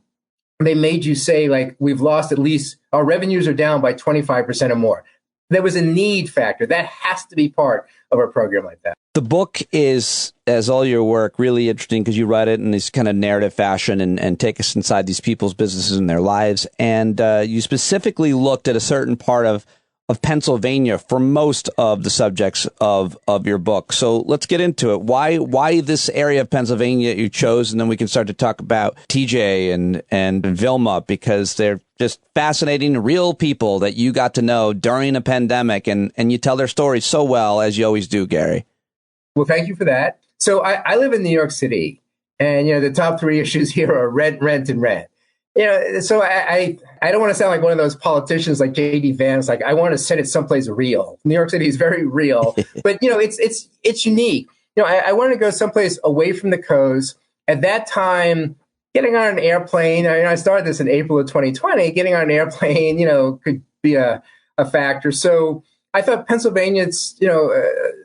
they made you say, like, we've lost at least, our revenues are down by 25% or more. There was a need factor. That has to be part of a program like that. The book is, as all your work, really interesting because you write it in this kind of narrative fashion and take us inside these people's businesses and their lives. And you specifically looked at a certain part of Pennsylvania for most of the subjects of your book. So let's get into it. Why this area of Pennsylvania you chose? And then we can start to talk about TJ and Vilma, because they're just fascinating, real people that you got to know during a pandemic. And you tell their stories so well, as you always do, Gary. Well, thank you for that. So I live in New York City, And, the top three issues here are rent, rent, and rent. So I don't want to sound like one of those politicians like J.D. Vance. Like, I want to set it someplace real. New York City is very real, but it's unique. I wanted to go someplace away from the coast. At that time, getting on an airplane. I started this in April of 2020. Getting on an airplane, could be a factor. So I thought Pennsylvania, it's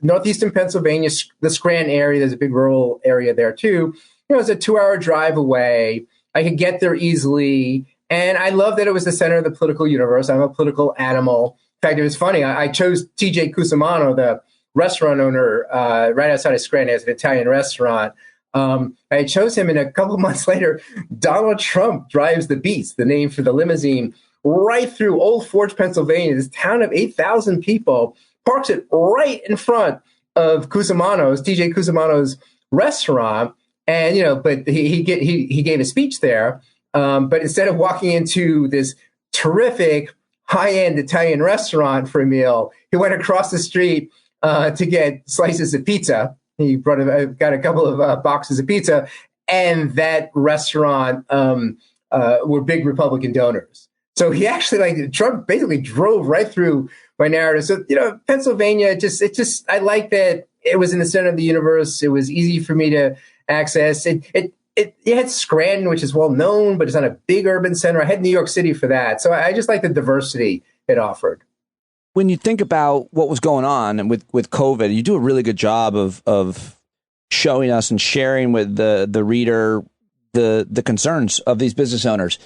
northeastern Pennsylvania, the Scranton area. There's a big rural area there too. It's a 2-hour drive away. I could get there easily. And I love that it was the center of the political universe. I'm a political animal. In fact, it was funny. I chose TJ Cusumano, the restaurant owner right outside of Scranton. It's an Italian restaurant. I chose him, and a couple of months later, Donald Trump drives the Beast, the name for the limousine, right through Old Forge, Pennsylvania, this town of 8,000 people, parks it right in front of TJ Cusumano's restaurant. And, but he gave a speech there. But instead of walking into this terrific high-end Italian restaurant for a meal, he went across the street to get slices of pizza. He got a couple of boxes of pizza, and that restaurant were big Republican donors. So he actually, Trump basically drove right through my narrative. So, Pennsylvania, I like that it was in the center of the universe. It was easy for me to access. It had Scranton, which is well known, but it's not a big urban center. I had New York City for that. So I just like the diversity it offered. When you think about what was going on and with COVID, you do a really good job of showing us and sharing with the reader the concerns of these business owners.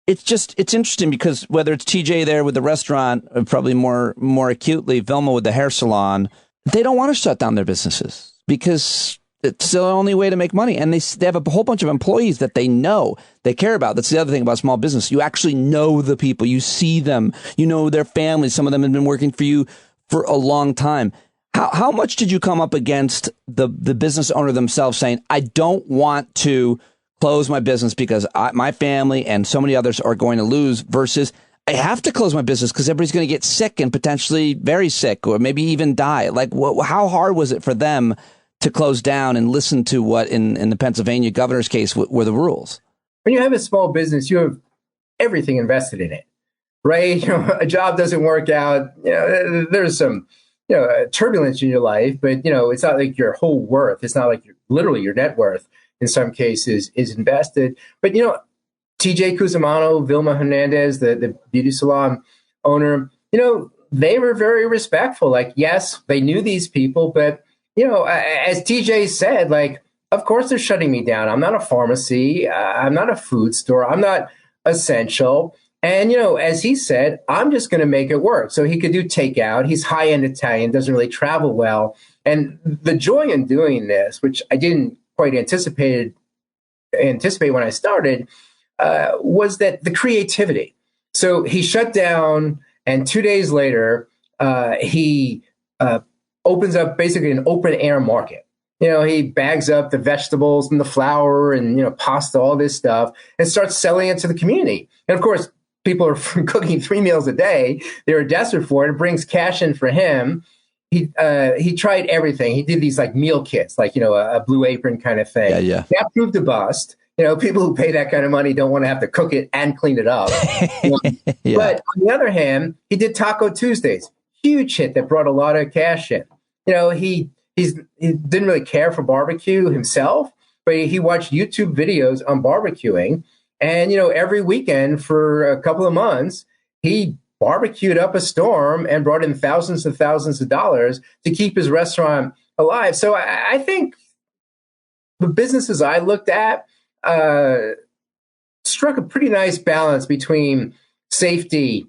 It's interesting because whether it's TJ there with the restaurant, probably more acutely, Vilma with the hair salon, they don't want to shut down their businesses because it's the only way to make money. And they have a whole bunch of employees that they know, they care about. That's the other thing about small business. You actually know the people. You see them. You know their families. Some of them have been working for you for a long time. How much did you come up against the business owner themselves saying, I don't want to close my business because my family and so many others are going to lose, versus I have to close my business because everybody's going to get sick and potentially very sick or maybe even die? Like, how hard was it for them to close down and listen to what in the Pennsylvania governor's case were the rules? When you have a small business, you have everything invested in it, right? A job doesn't work out. There's some, turbulence in your life, but it's not like your whole worth. It's not like literally your net worth in some cases is invested. But TJ Cusumano, Vilma Hernandez, the beauty salon owner, they were very respectful. Like, yes, they knew these people, but as TJ said, of course they're shutting me down. I'm not a pharmacy. I'm not a food store. I'm not essential. And, as he said, I'm just going to make it work. So he could do takeout. He's high-end Italian, doesn't really travel well. And the joy in doing this, which I didn't quite anticipate when I started, was that the creativity. So he shut down, and 2 days later, he opens up basically an open air market. He bags up the vegetables and the flour and, pasta, all this stuff, and starts selling it to the community. And of course, people are cooking 3 meals a day. They were desperate for it. It brings cash in for him. He tried everything. He did these meal kits, a Blue Apron kind of thing. Yeah. That proved a bust. People who pay that kind of money don't want to have to cook it and clean it up. Yeah. But on the other hand, he did Taco Tuesdays, huge hit that brought a lot of cash in. He didn't really care for barbecue himself, but he watched YouTube videos on barbecuing. And, every weekend for a couple of months, he barbecued up a storm and brought in thousands and thousands of dollars to keep his restaurant alive. So I think the businesses I looked at struck a pretty nice balance between safety,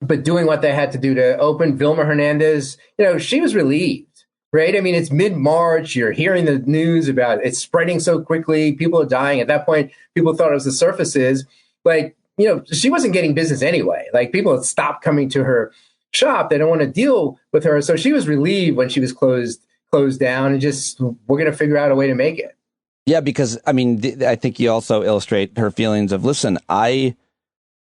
but doing what they had to do to open. Vilma Hernandez, she was relieved. Right. I mean, it's mid-March. You're hearing the news about it's spreading so quickly. People are dying. At that point, people thought it was the surfaces. She wasn't getting business anyway. People had stopped coming to her shop. They don't want to deal with her. So she was relieved when she was closed down, and we're going to figure out a way to make it. Yeah, because I think you also illustrate her feelings of, listen, I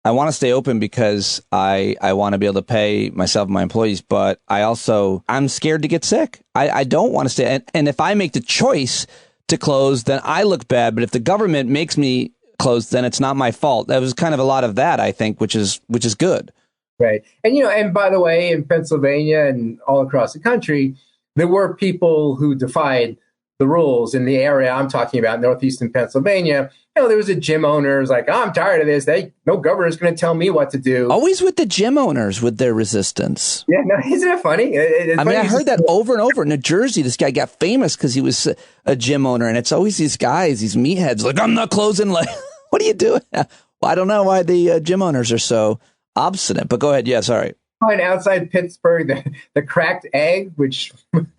want to stay open because I want to be able to pay myself and my employees, but I'm scared to get sick. I don't want to stay. And if I make the choice to close, then I look bad. But if the government makes me close, then it's not my fault. That was kind of a lot of that, I think, which is good. Right. And, and by the way, in Pennsylvania and all across the country, there were people who defied the rules. In the area I'm talking about, northeastern Pennsylvania, there was a gym owner who's like, oh, I'm tired of this. No governor's going to tell me what to do. Always with the gym owners with their resistance. Yeah, no, isn't that funny? I heard that over and over. In New Jersey, this guy got famous because he was a gym owner. And it's always these guys, these meatheads, like, I'm not closing. Like, what are you doing? Well, I don't know why the gym owners are so obstinate, but go ahead. Yeah, sorry. And outside Pittsburgh, the cracked egg, which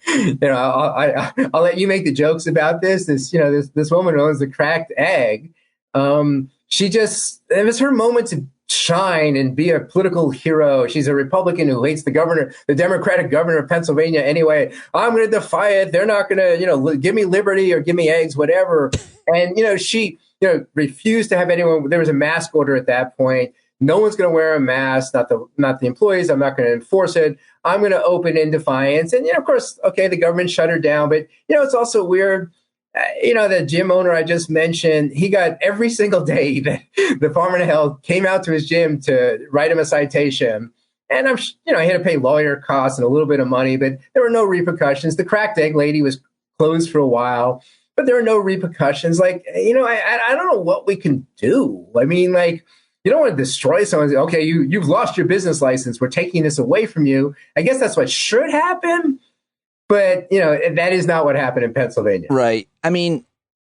I'll let you make the jokes about this. This woman owns the cracked egg. It was her moment to shine and be a political hero. She's a Republican who hates the Democratic governor of Pennsylvania anyway. I'm going to defy it. They're not going to, give me liberty or give me eggs, whatever. And she refused to have anyone. There was a mask order at that point. No one's going to wear a mask, not the employees. I'm not going to enforce it. I'm going to open in defiance. And, of course, okay, the government shut her down. But, it's also weird. The gym owner I just mentioned, he got every single day that the Department of Health came out to his gym to write him a citation. And he had to pay lawyer costs and a little bit of money, but there were no repercussions. The cracked egg lady was closed for a while, but there are no repercussions. Like, I don't know what we can do. I mean, like, you don't want to destroy someone. Okay, you've lost your business license. We're taking this away from you. I guess that's what should happen. But, that is not what happened in Pennsylvania. Right. I mean,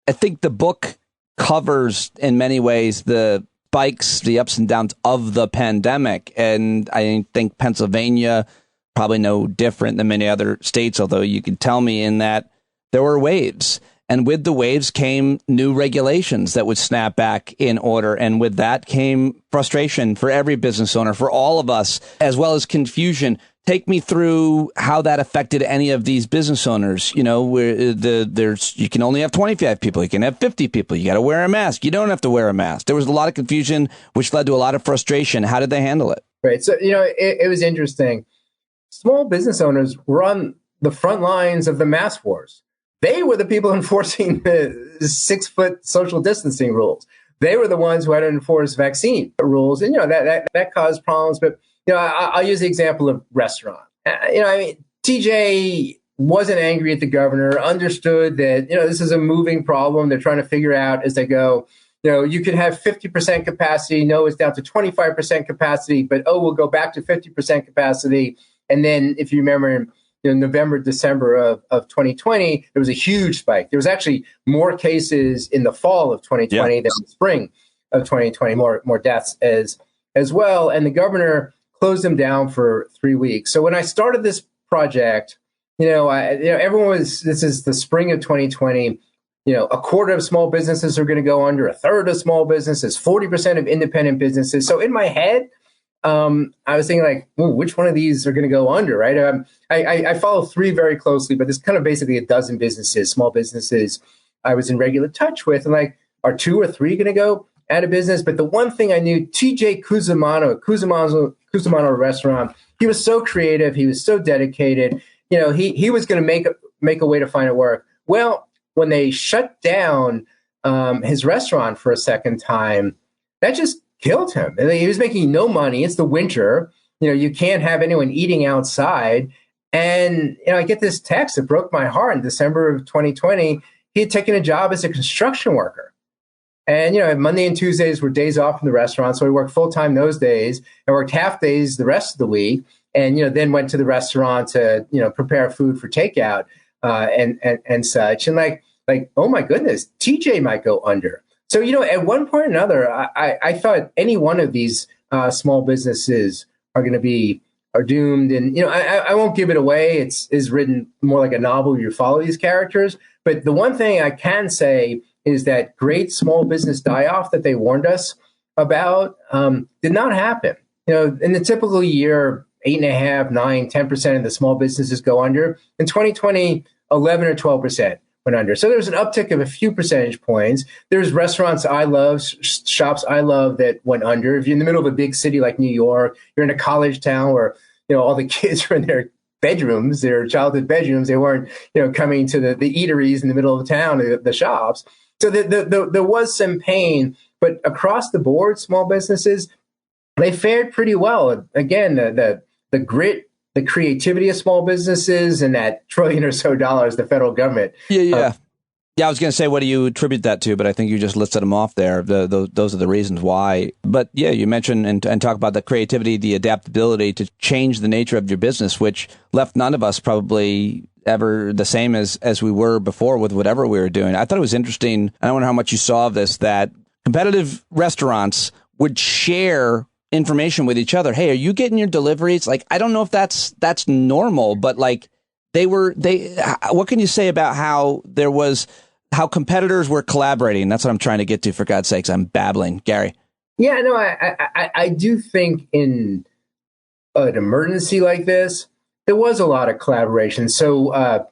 I think the book covers in many ways the spikes, the ups and downs of the pandemic. And I think Pennsylvania, probably no different than many other states, although you could tell me in that there were waves. And with the waves came new regulations that would snap back in order. And with that came frustration for every business owner, for all of us, as well as confusion. Take me through how that affected any of these business owners. Where you can only have 25 people. You can have 50 people. You got to wear a mask. You don't have to wear a mask. There was a lot of confusion, which led to a lot of frustration. How did they handle it? Right. So, it was interesting. Small business owners were on the front lines of the mask wars. They were the people enforcing the 6-foot social distancing rules. They were the ones who had to enforce vaccine rules. And, that caused problems. But, I'll use the example of restaurant. TJ wasn't angry at the governor, understood that, this is a moving problem. They're trying to figure out as they go, you could have 50% capacity. No, it's down to 25% capacity, but, we'll go back to 50% capacity. And then if you remember in November, December of 2020, there was a huge spike. There was actually more cases in the fall of 2020 than in the spring of 2020, more deaths as well. And the governor closed them down for 3 weeks. So when I started this project, everyone was, this is the spring of 2020, a quarter of small businesses are going to go under, a third of small businesses, 40% of independent businesses. So in my head, I was thinking like, which one of these are going to go under, right? I follow 3 very closely, but there's kind of basically a dozen businesses, small businesses I was in regular touch with. And like, are 2 or 3 going to go out of business? But the one thing I knew, TJ Cusumano restaurant, he was so creative. He was so dedicated. He was going to make a way to find it work. Well, when they shut down his restaurant for a second time, that just killed him. He was making no money. It's the winter. You can't have anyone eating outside. And, I get this text that broke my heart in December of 2020. He had taken a job as a construction worker. And, Monday and Tuesdays were days off in the restaurant. So he worked full time those days and worked half days the rest of the week. And, then went to the restaurant to, prepare food for takeout and such. And like, oh, my goodness, TJ might go under. So, at one point or another, I thought any one of these small businesses are doomed. And, I won't give it away. It's written more like a novel. You follow these characters. But the one thing I can say is that great small business die-off that they warned us about did not happen. In the typical year, 8.5%, 9%, 10% of the small businesses go under. In 2020, 11 or 12% went under. So there's an uptick of a few percentage points. There's restaurants I love, shops I love that went under. If you're in the middle of a big city like New York, you're in a college town where all the kids are in their bedrooms, their childhood bedrooms. They weren't, coming to the eateries in the middle of town, the shops. So there was some pain, but across the board, small businesses, they fared pretty well. Again, the grit, the creativity of small businesses, and that $1 trillion or so the federal government. Yeah, I was going to say, what do you attribute that to? But I think you just listed them off there. Those are the reasons why. But yeah, you mentioned and talk about the creativity, the adaptability to change the nature of your business, which left none of us probably ever the same as we were before with whatever we were doing. I thought it was interesting. I don't know how much you saw of this, that competitive restaurants would share information with each other. Hey, are you getting your deliveries? Like, I don't know if that's normal, but like what can you say about how competitors were collaborating? That's what I'm trying to get to, for God's sakes. I'm babbling. Gary. Yeah, no, I do think in an emergency like this, there was a lot of collaboration. So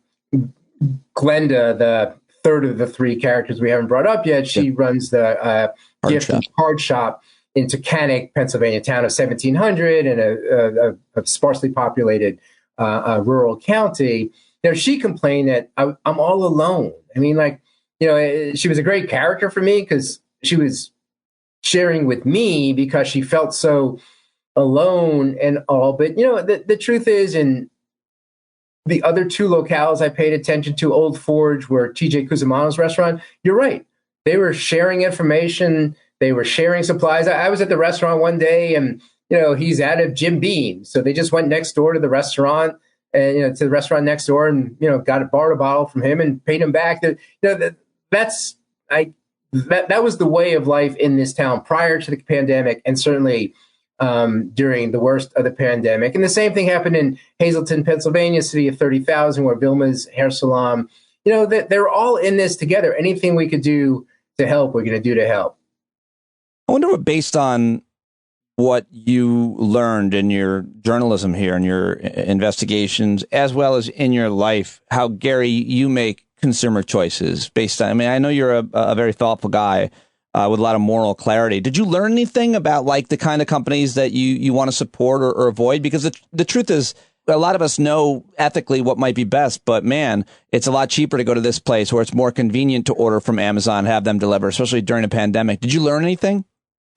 Glenda, the third of the three characters we haven't brought up yet, she runs the gift and card shop in Tunkhannock, Pennsylvania, town of 1,700 and a sparsely populated rural county. She complained that I'm all alone. I mean, like, she was a great character for me because she was sharing with me because she felt so alone and all. But, the truth is, in the other two locales I paid attention to, Old Forge, where TJ Cusumano's restaurant, you're right. They were sharing information. They were sharing supplies. I was at the restaurant one day and, he's out of Jim Beam. So they just went next door to the restaurant and, to the restaurant next door and, borrowed a bottle from him and paid him back. That was the way of life in this town prior to the pandemic, and certainly during the worst of the pandemic. And the same thing happened in Hazleton, Pennsylvania, city of 30,000, where Vilma's Hair Salon, they're all in this together. Anything we could do to help, we're going to do to help. I wonder what, based on what you learned in your journalism here and your investigations, as well as in your life, how, Gary, you make consumer choices based on, I know you're a very thoughtful guy with a lot of moral clarity. Did you learn anything about like the kind of companies that you want to support or avoid? Because the truth is, a lot of us know ethically what might be best, but man, it's a lot cheaper to go to this place where it's more convenient to order from Amazon, have them deliver, especially during a pandemic. Did you learn anything?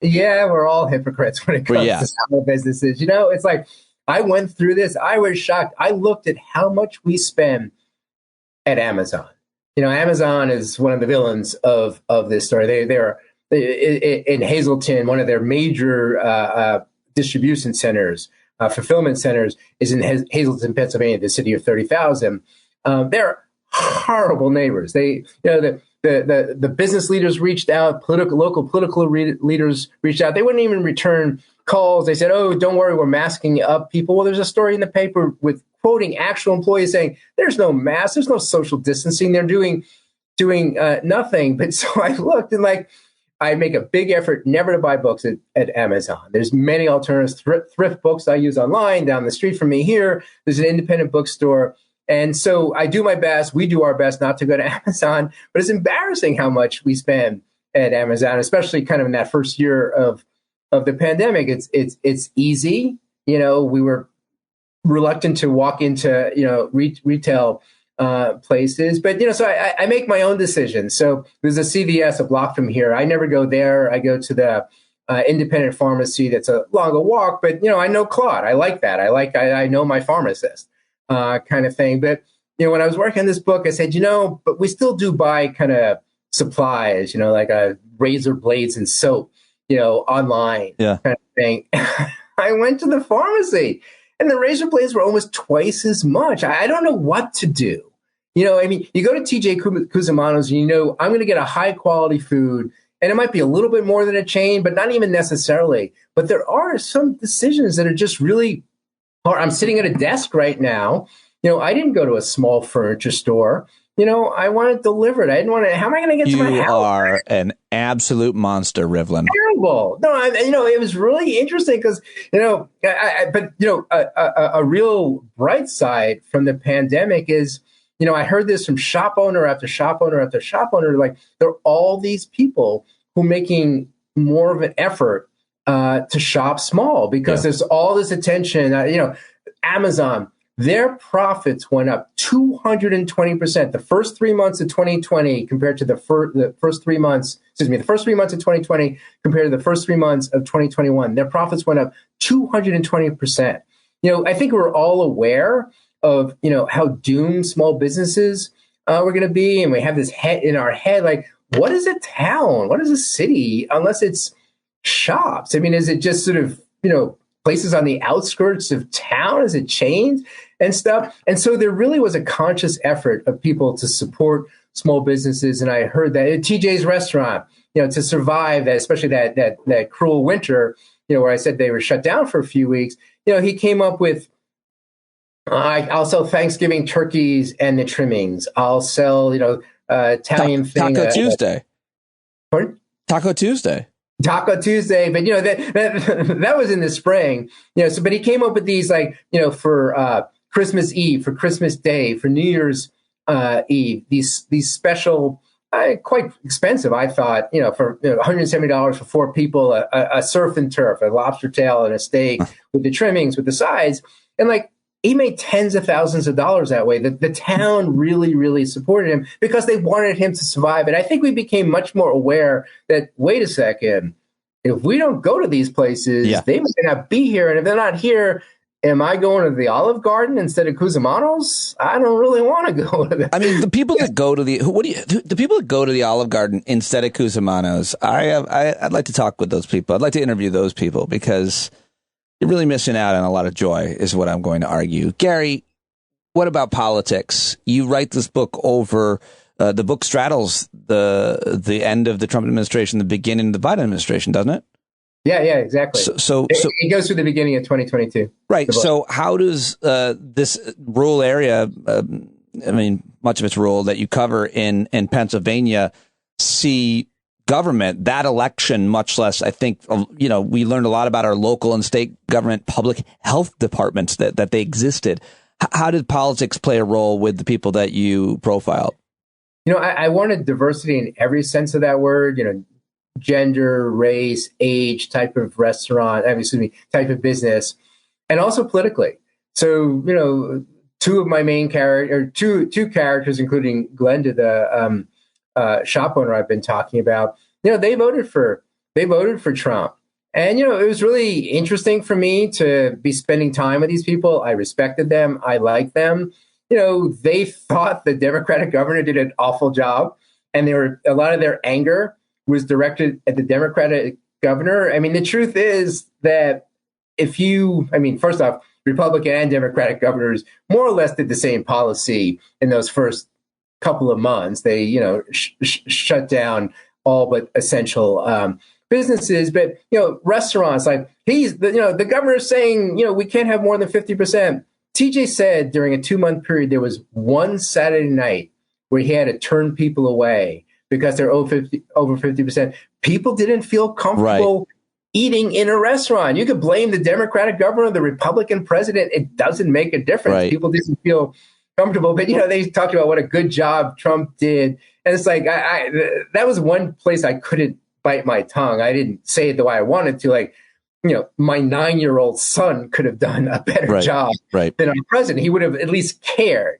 Yeah, we're all hypocrites when it comes to small businesses. It's like, I went through this. I was shocked. I looked at how much we spend at Amazon. Amazon is one of the villains of this story. They're in Hazleton, one of their major distribution centers, fulfillment centers, is in Hazleton, Pennsylvania, the city of 30,000. They're horrible neighbors. The business leaders reached out, local political leaders reached out. They wouldn't even return calls. They said, "Oh, don't worry, we're masking up people." Well, there's a story in the paper with quoting actual employees saying, "There's no mask, there's no social distancing. They're doing nothing." But so I looked and I make a big effort never to buy books at Amazon. There's many alternatives, thrift books I use online down the street from me here. There's an independent bookstore. And so I do my best. We do our best not to go to Amazon, but it's embarrassing how much we spend at Amazon, especially kind of in that first year of the pandemic. It's easy. We were reluctant to walk into, retail places, but, so I make my own decisions. So there's a CVS a block from here. I never go there. I go to the independent pharmacy. That's a longer walk, but, I know Claude. I like that. I know my pharmacist. Kind of thing. But, when I was working on this book, I said, but we still do buy kind of supplies, like razor blades and soap, online kind of thing. I went to the pharmacy and the razor blades were almost twice as much. I don't know what to do. You go to TJ Cusumano's and I'm going to get a high quality food, and it might be a little bit more than a chain, but not even necessarily. But there are some decisions that are just really hard. I'm sitting at a desk right now. I didn't go to a small furniture store. I want it delivered. I didn't want to. How am I going to get to my house? You are an absolute monster, Rivlin. Terrible. No, it was really interesting because, a real bright side from the pandemic is, I heard this from shop owner after shop owner after shop owner. Like, there are all these people who are making more of an effort to shop small because there's all this attention. Amazon, their profits went up 220%. The first 3 months of 2020 compared to the first 3 months, the first 3 months of 2020 compared to the first 3 months of 2021, their profits went up 220%. I think we're all aware of, how doomed small businesses were going to be. And we have this head in our head, like, what is a town? What is a city unless it's shops? I mean, is it just sort of, places on the outskirts of town? Is it chains and stuff? And so there really was a conscious effort of people to support small businesses. And I heard that at TJ's restaurant, to survive that, especially that cruel winter, where I said they were shut down for a few weeks, he came up with, I'll sell Thanksgiving turkeys and the trimmings. I'll sell, Italian thing. Taco Tuesday. Pardon? Taco Tuesday. Taco Tuesday, but that was in the spring, but he came up with these, like, for Christmas Eve, for Christmas Day, for New Year's Eve, these special, quite expensive, I thought, for $170 for 4 people, a surf and turf, a lobster tail and a steak with the trimmings, with the sides, and like, he made tens of thousands of dollars that way. The town really, really supported him because they wanted him to survive. And I think we became much more aware that, wait a second, if we don't go to these places, they may not be here. And if they're not here, am I going to the Olive Garden instead of Cusumano's? I don't really want to go to that. I mean, the people that go to the people that go to the Olive Garden instead of Cusumano's, I'd like to talk with those people. I'd like to interview those people because you're really missing out on a lot of joy, is what I'm going to argue. Gary, what about politics? You write this book over, the book straddles the end of the Trump administration, the beginning of the Biden administration, doesn't it? Yeah, exactly. So it goes through the beginning of 2022. Right. So how does this rural area, much of it's rural that you cover in Pennsylvania, see government, that election, much less, I think, we learned a lot about our local and state government public health departments that they existed. How did politics play a role with the people that you profiled? I wanted diversity in every sense of that word, gender, race, age, type of restaurant, type of business, and also politically. So, two of my main two characters, including Glenda, the shop owner I've been talking about, they voted for Trump. And, it was really interesting for me to be spending time with these people. I respected them. I liked them. They thought the Democratic governor did an awful job. And a lot of their anger was directed at the Democratic governor. I mean, the truth is that first off, Republican and Democratic governors more or less did the same policy in those first couple of months. They, shut down all but essential businesses. But, restaurants, like the governor's saying, we can't have more than 50%. TJ said during a 2-month period, there was one Saturday night where he had to turn people away because they're over 50%. People didn't feel comfortable eating in a restaurant. You could blame the Democratic governor, the Republican president. It doesn't make a difference. Right. People didn't feel comfortable. But, they talked about what a good job Trump did. And it's like, that was one place I couldn't bite my tongue. I didn't say it the way I wanted to. Like, my 9-year-old son could have done a better job than our president. He would have at least cared.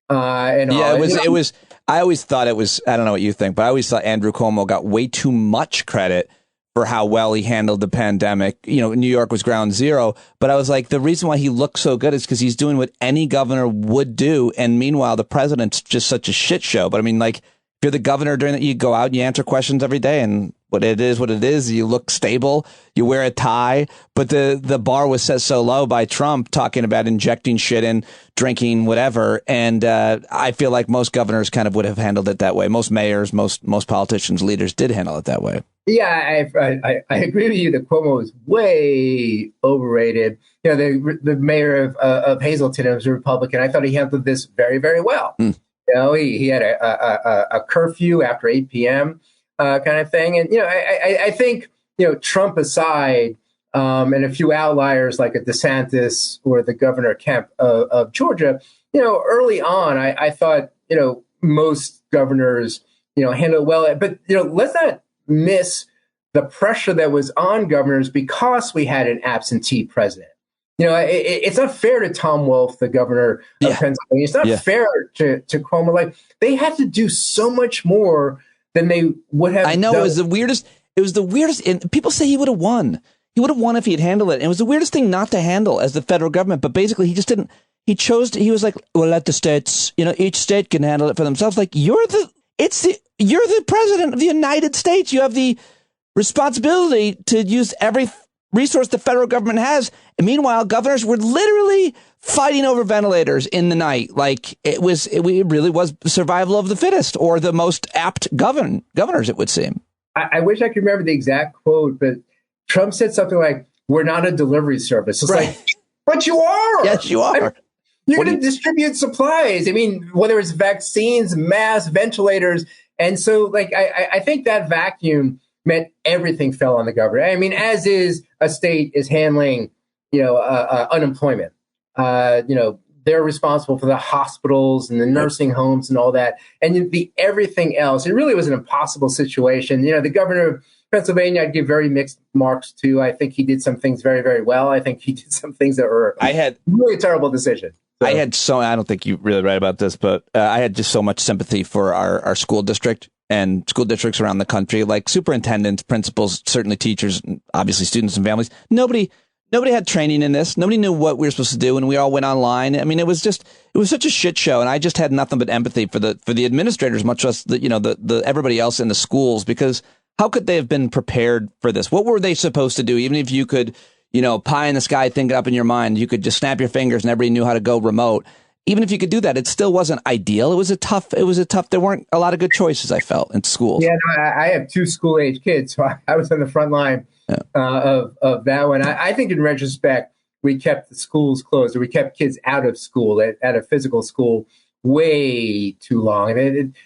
It was. I always thought it was. I don't know what you think, but I always thought Andrew Cuomo got way too much credit for how well he handled the pandemic. New York was ground zero, but I was like, the reason why he looked so good is because he's doing what any governor would do, and meanwhile, the president's just such a shit show. But if you're the governor during that, you go out and you answer questions every day, and what it is, you look stable, you wear a tie, but the bar was set so low by Trump talking about injecting shit in, drinking, whatever. And I feel like most governors kind of would have handled it that way. Most mayors, most politicians, leaders did handle it that way. Yeah, I agree with you that Cuomo is way overrated. The mayor of Hazleton was a Republican. I thought he handled this very, very well. He had a curfew after 8 p.m. Kind of thing. And, I think, Trump aside, and a few outliers like a DeSantis or the Governor Kemp of Georgia, early on, I thought, most governors, handled well. But, let's not miss the pressure that was on governors because we had an absentee president. it's not fair to Tom Wolf, the governor of Pennsylvania. It's not fair to Cuomo. Like, they had to do so much more than they would have. I know done. It was the weirdest. It was the weirdest. And people say he would have won. He would have won if he had handled it. And it was the weirdest thing not to handle as the federal government. But basically, he just didn't. He chose to. He was like, well, let the states. Each state can handle it for themselves. Like, you're the president of the United States. You have the responsibility to use every resource the federal government has. And meanwhile, governors were literally fighting over ventilators in the night. Like, it really was survival of the fittest, or the most apt governors, it would seem. I wish I could remember the exact quote, but Trump said something like, "We're not a delivery service." It's like, but you are. Yes, you are. You're going to distribute supplies. I mean, whether it's vaccines, masks, ventilators. And so, like, I think that vacuum meant everything fell on the governor. I mean, as is a state is handling, unemployment. They're responsible for the hospitals and the nursing homes and all that. And the everything else, it really was an impossible situation. The governor of Pennsylvania, I'd give very mixed marks to. I think he did some things very, very well. I think he did some things that were really a terrible decision. So. I don't think you're really right about this, but I had just so much sympathy for our school district and school districts around the country, like superintendents, principals, certainly teachers, obviously students and families. Nobody had training in this. Nobody knew what we were supposed to do, and we all went online. I mean, it was such a shit show, and I just had nothing but empathy for the administrators, much less the everybody else in the schools, because how could they have been prepared for this? What were they supposed to do? Even if you could, pie in the sky, think it up in your mind, you could just snap your fingers and everybody knew how to go remote. Even if you could do that, it still wasn't ideal. It was a tough, there weren't a lot of good choices, I felt, in schools. Yeah, no, I have 2 school-age kids, so I was on the front line of that one. I think in retrospect, we kept the schools closed, or we kept kids out of school, at a physical school, way too long.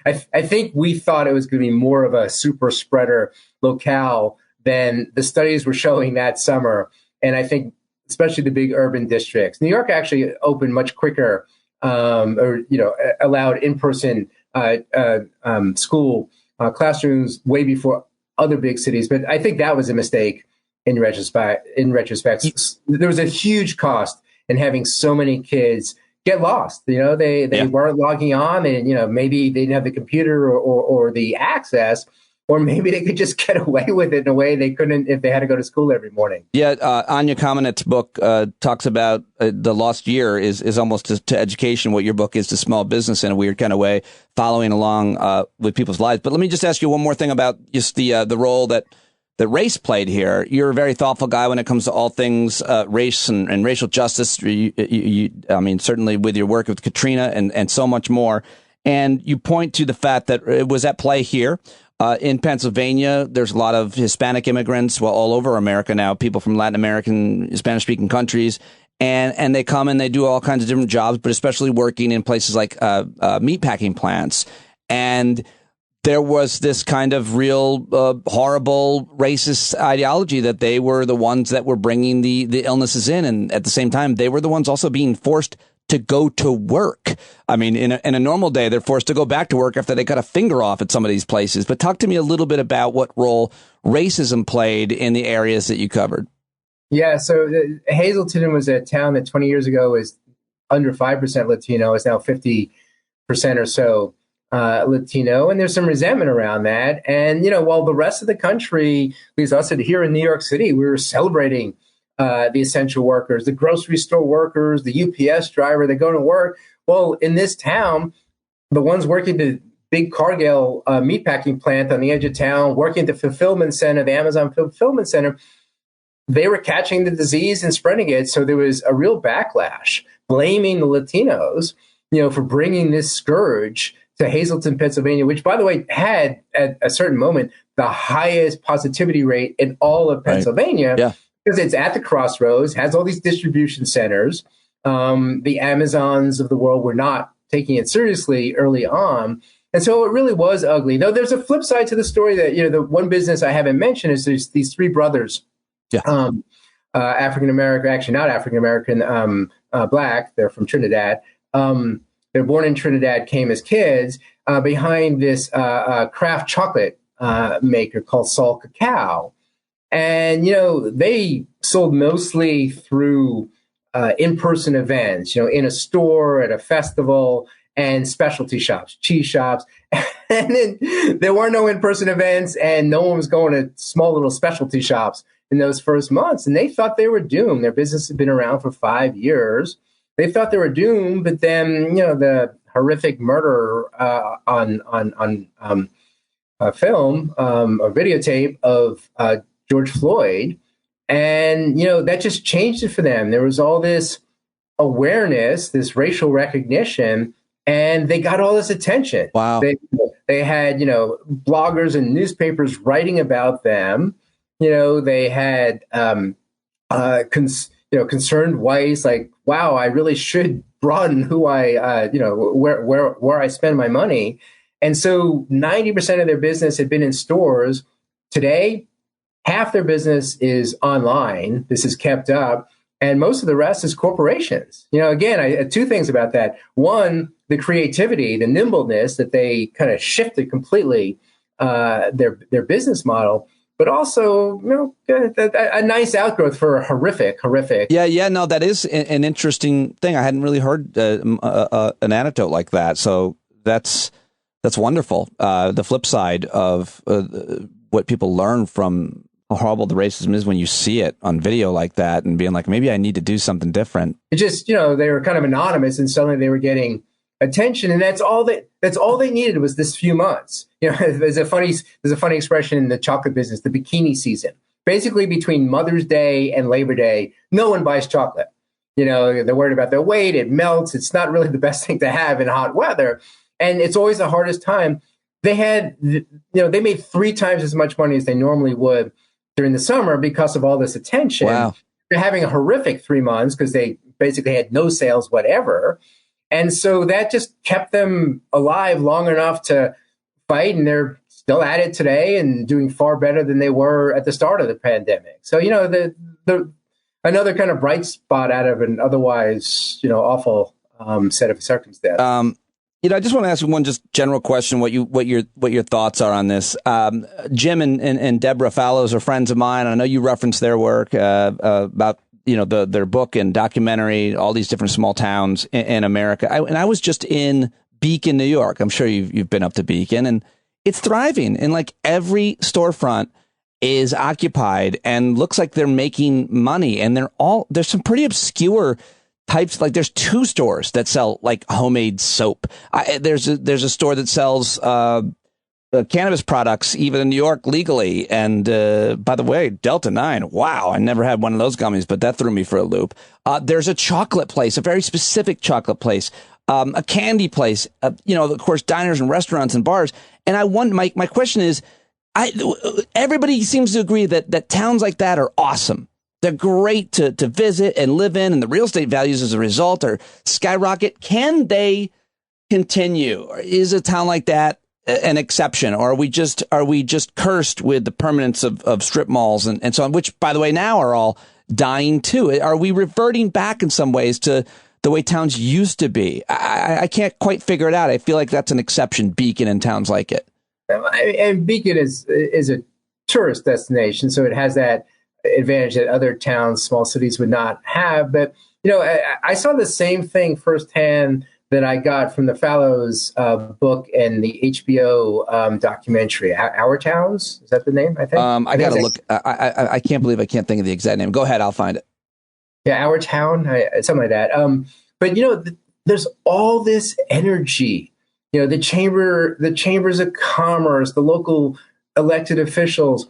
I think we thought it was going to be more of a super spreader locale than the studies were showing that summer. And I think especially the big urban districts. New York actually opened much quicker, allowed in-person school classrooms way before other big cities. But I think that was a mistake in retrospect. There was a huge cost in having so many kids get lost. They weren't logging on, and maybe they didn't have the computer or the access, or maybe they could just get away with it in a way they couldn't if they had to go to school every morning. Yeah, Anya Kamenetz's book talks about the lost year is almost to education what your book is to small business in a weird kind of way, following along with people's lives. But let me just ask you one more thing about just the role that race played here. You're a very thoughtful guy when it comes to all things race and racial justice. I mean, certainly with your work with Katrina and so much more. And you point to the fact that it was at play here. In Pennsylvania, there's a lot of Hispanic immigrants, all over America now, people from Latin American, Spanish-speaking countries, and they come and they do all kinds of different jobs, but especially working in places like meatpacking plants. And there was this kind of real horrible racist ideology that they were the ones that were bringing the illnesses in, and at the same time, they were the ones also being forced to go to work. I mean, in a normal day, they're forced to go back to work after they cut a finger off at some of these places. But talk to me a little bit about what role racism played in the areas that you covered. Yeah, so Hazleton was a town that 20 years ago was under 5% Latino. It's now 50% or so Latino. And there's some resentment around that. And, while the rest of the country, at least us here in New York City, we were celebrating the essential workers, the grocery store workers, the UPS driver, they go to work. Well, in this town, the ones working the big Cargill meatpacking plant on the edge of town, working at the fulfillment center, the Amazon fulfillment center, they were catching the disease and spreading it. So there was a real backlash, blaming the Latinos, for bringing this scourge to Hazleton, Pennsylvania, which, by the way, had at a certain moment the highest positivity rate in all of Pennsylvania. Right. Yeah. Because it's at the crossroads, has all these distribution centers. The Amazons of the world were not taking it seriously early on. And so it really was ugly. Though there's a flip side to the story that, the one business I haven't mentioned is there's these 3 brothers, African-American, actually not African-American, Black. They're from Trinidad. They're born in Trinidad, came as kids behind this craft chocolate maker called Sol Cacao. And, they sold mostly through in-person events, in a store, at a festival, and specialty shops, cheese shops. And then there were no in-person events, and no one was going to small little specialty shops in those first months. And they thought they were doomed. Their business had been around for 5 years. They thought they were doomed, but then, the horrific murder on film or videotape of George Floyd. And, that just changed it for them. There was all this awareness, this racial recognition, and they got all this attention. Wow. They had, bloggers and newspapers writing about them. They had concerned whites like, wow, I really should broaden who I, where I spend my money. And so 90% of their business had been in stores. Today, half their business is online. This is kept up. And most of the rest is corporations. Again, two things about that. One, the creativity, the nimbleness that they kind of shifted completely their business model, but also, a nice outgrowth for a horrific. Yeah. No, that is an interesting thing. I hadn't really heard an anecdote like that. So that's wonderful. The flip side of what people learn from how horrible the racism is when you see it on video like that and being like, maybe I need to do something different. It just, they were kind of anonymous and suddenly they were getting attention. And that's all they needed was this few months. There's a funny expression in the chocolate business, the bikini season. Basically between Mother's Day and Labor Day, no one buys chocolate. They're worried about their weight. It melts. It's not really the best thing to have in hot weather. And it's always the hardest time. They had, they made 3 times as much money as they normally would during the summer because of all this attention. Wow. They're having a horrific 3 months because they basically had no sales, whatever. And so that just kept them alive long enough to fight. And they're still at it today and doing far better than they were at the start of the pandemic. So, the another kind of bright spot out of an otherwise, awful set of circumstances. I just want to ask you one just general question, what your thoughts are on this. Jim and Deborah Fallows are friends of mine. I know you referenced their work about their book and documentary, all these different small towns in America. I was just in Beacon, New York. I'm sure you've been up to Beacon, and it's thriving. And like every storefront is occupied and looks like they're making money. And there's some pretty obscure types, like there's 2 stores that sell like homemade soap. There's a store that sells cannabis products even in New York legally. And by the way, Delta 9, wow, I never had one of those gummies, but that threw me for a loop. There's a chocolate place, a very specific chocolate place, a candy place, of course, diners and restaurants and bars. And my question is, everybody seems to agree that towns like that are awesome. They're great to visit and live in, and the real estate values as a result are skyrocket. Can they continue? Or is a town like that an exception, or are we just cursed with the permanence of strip malls and so on, which, by the way, now are all dying too? Are we reverting back in some ways to the way towns used to be? I can't quite figure it out. I feel like that's an exception, Beacon and towns like it. And Beacon is a tourist destination, so it has that advantage that other towns, small cities would not have. But, I saw the same thing firsthand that I got from the Fallows book and the HBO documentary, Our Towns. Is that the name, I think? I got to look. I can't believe I can't think of the exact name. Go ahead. I'll find it. Yeah, Our Town, something like that. But, there's all this energy. The chambers of commerce, the local elected officials,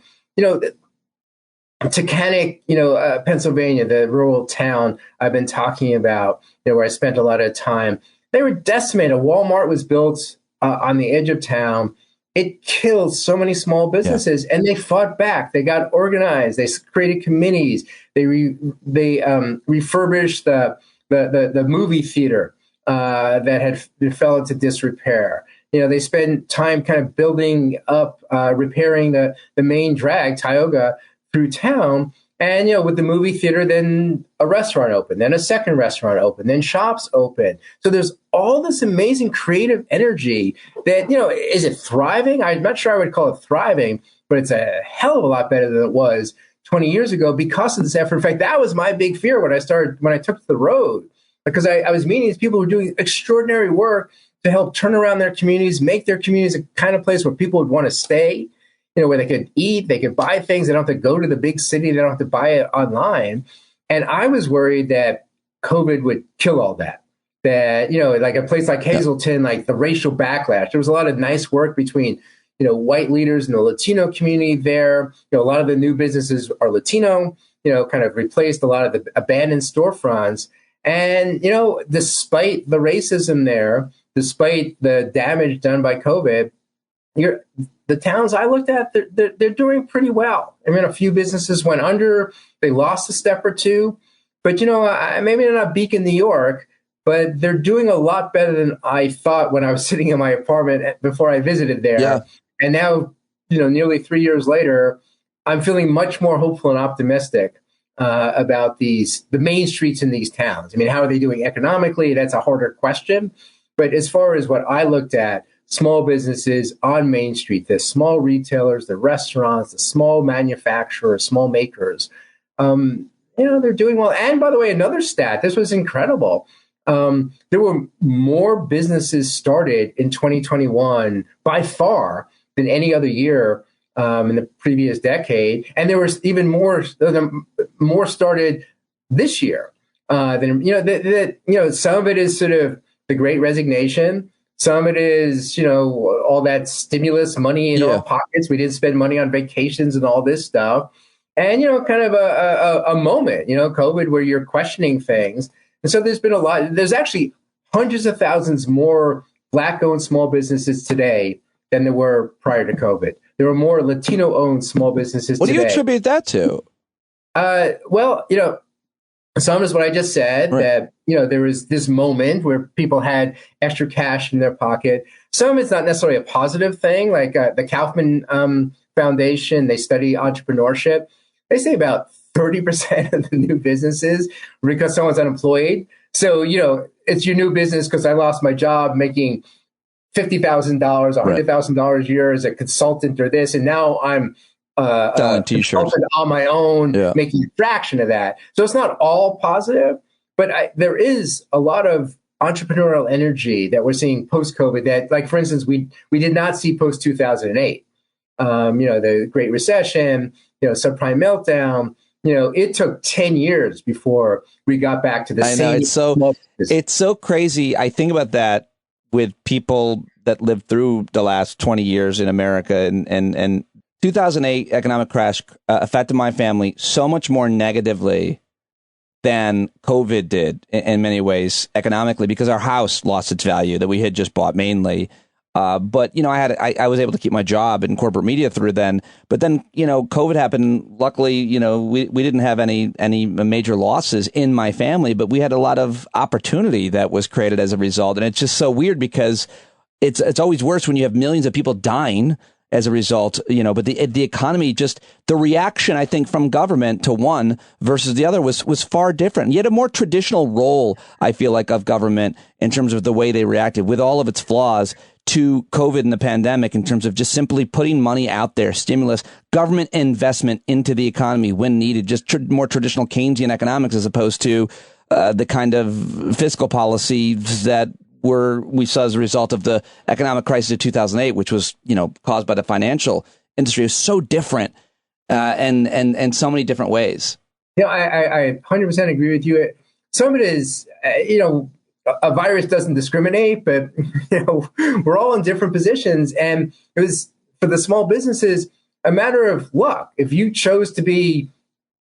Tunkhannock, Pennsylvania, the rural town I've been talking about, where I spent a lot of time, they were decimated. Walmart was built on the edge of town. It killed so many small businesses, and they fought back. They got organized. They created committees. They refurbished the movie theater that fell into disrepair. They spent time kind of building up, repairing the main drag, Tioga, through town. And, with the movie theater, then a restaurant opened, then a second restaurant opened, then shops opened. So there's all this amazing creative energy that, is it thriving? I'm not sure I would call it thriving, but it's a hell of a lot better than it was 20 years ago because of this effort. In fact, that was my big fear when I took to the road, because I was meeting these people who were doing extraordinary work to help turn around their communities, make their communities a kind of place where people would want to stay, where they could eat, they could buy things. They don't have to go to the big city. They don't have to buy it online. And I was worried that COVID would kill all that. That, like a place like Hazleton, like the racial backlash, there was a lot of nice work between, white leaders in the Latino community there. A lot of the new businesses are Latino, kind of replaced a lot of the abandoned storefronts. And, despite the racism there, despite the damage done by COVID, the towns I looked at, they're doing pretty well. I mean, a few businesses went under, they lost a step or two, but maybe they're not Beacon, New York, but they're doing a lot better than I thought when I was sitting in my apartment before I visited there. Yeah. And now, nearly 3 years later, I'm feeling much more hopeful and optimistic about the main streets in these towns. I mean, how are they doing economically? That's a harder question. But as far as what I looked at, small businesses on Main Street, the small retailers, the restaurants, the small manufacturers, small makers, they're doing well. And by the way, another stat, this was incredible. There were more businesses started in 2021 by far than any other year in the previous decade. And there was even more started this year than, some of it is sort of the Great Resignation. Some of it is, all that stimulus money in our pockets. We didn't spend money on vacations and all this stuff. And, kind of a moment, COVID, where you're questioning things. And so there's been a lot. There's actually hundreds of thousands more Black-owned small businesses today than there were prior to COVID. There are more Latino-owned small businesses today. What do you attribute that to? Well, some is what I just said, right, that, there was this moment where people had extra cash in their pocket. Some it's not necessarily a positive thing, like the Kaufman Foundation, they study entrepreneurship. They say about 30% of the new businesses because someone's unemployed. So, it's your new business because I lost my job making $50,000, $100,000 a year as a consultant or this, and now I'm selling t-shirts on my own, making a fraction of that. So it's not all positive, but there is a lot of entrepreneurial energy that we're seeing post-COVID that, like, for instance, we did not see post-2008. The Great Recession, subprime meltdown. It took 10 years before we got back to the same. It's so crazy. I think about that with people that lived through the last 20 years in America, and 2008 economic crash affected my family so much more negatively than COVID did in many ways economically, because our house lost its value that we had just bought mainly. But, I was able to keep my job in corporate media through then. But then, COVID happened. Luckily, we didn't have any major losses in my family, but we had a lot of opportunity that was created as a result. And it's just so weird because it's always worse when you have millions of people dying as a result, but the economy, just the reaction, I think, from government to one versus the other was far different. You had a more traditional role, I feel like, of government in terms of the way they reacted with all of its flaws to COVID and the pandemic, in terms of just simply putting money out there, stimulus, government investment into the economy when needed, just more traditional Keynesian economics as opposed to the kind of fiscal policies that we saw as a result of the economic crisis of 2008, which was, caused by the financial industry. It was so different and so many different ways. I 100% agree with you. Some of it is, a virus doesn't discriminate, but, we're all in different positions. And it was, for the small businesses, a matter of luck. If you chose to be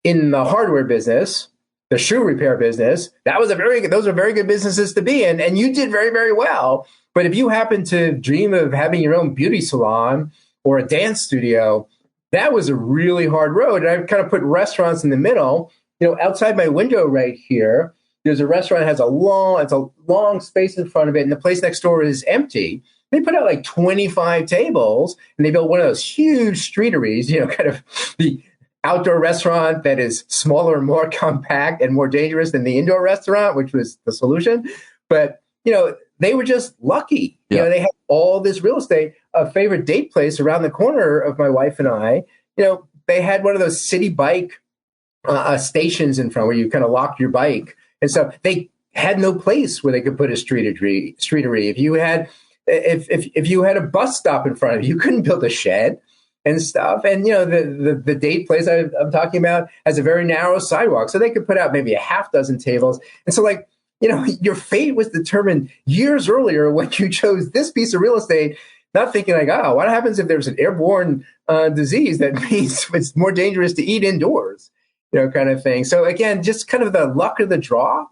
in the hardware business, the shoe repair business, those are very good businesses to be in, and you did very, very well. But if you happen to dream of having your own beauty salon or a dance studio, that was a really hard road. And I've kind of put restaurants in the middle. Outside my window right here, there's a restaurant that has a long space in front of it, and the place next door is empty. They put out like 25 tables, and they built one of those huge streeteries, kind of the outdoor restaurant that is smaller and more compact and more dangerous than the indoor restaurant, which was the solution. But, they were just lucky. Yeah. They had all this real estate. A favorite date place around the corner of my wife and I, they had one of those city bike stations in front where you kind of lock your bike. And so they had no place where they could put a streetery. If you had a bus stop in front of you, you couldn't build a shed and stuff. And, the date place I'm talking about has a very narrow sidewalk. So they could put out maybe a half dozen tables. And so your fate was determined years earlier when you chose this piece of real estate, not thinking what happens if there's an airborne disease that means it's more dangerous to eat indoors, kind of thing. So again, just kind of the luck of the draw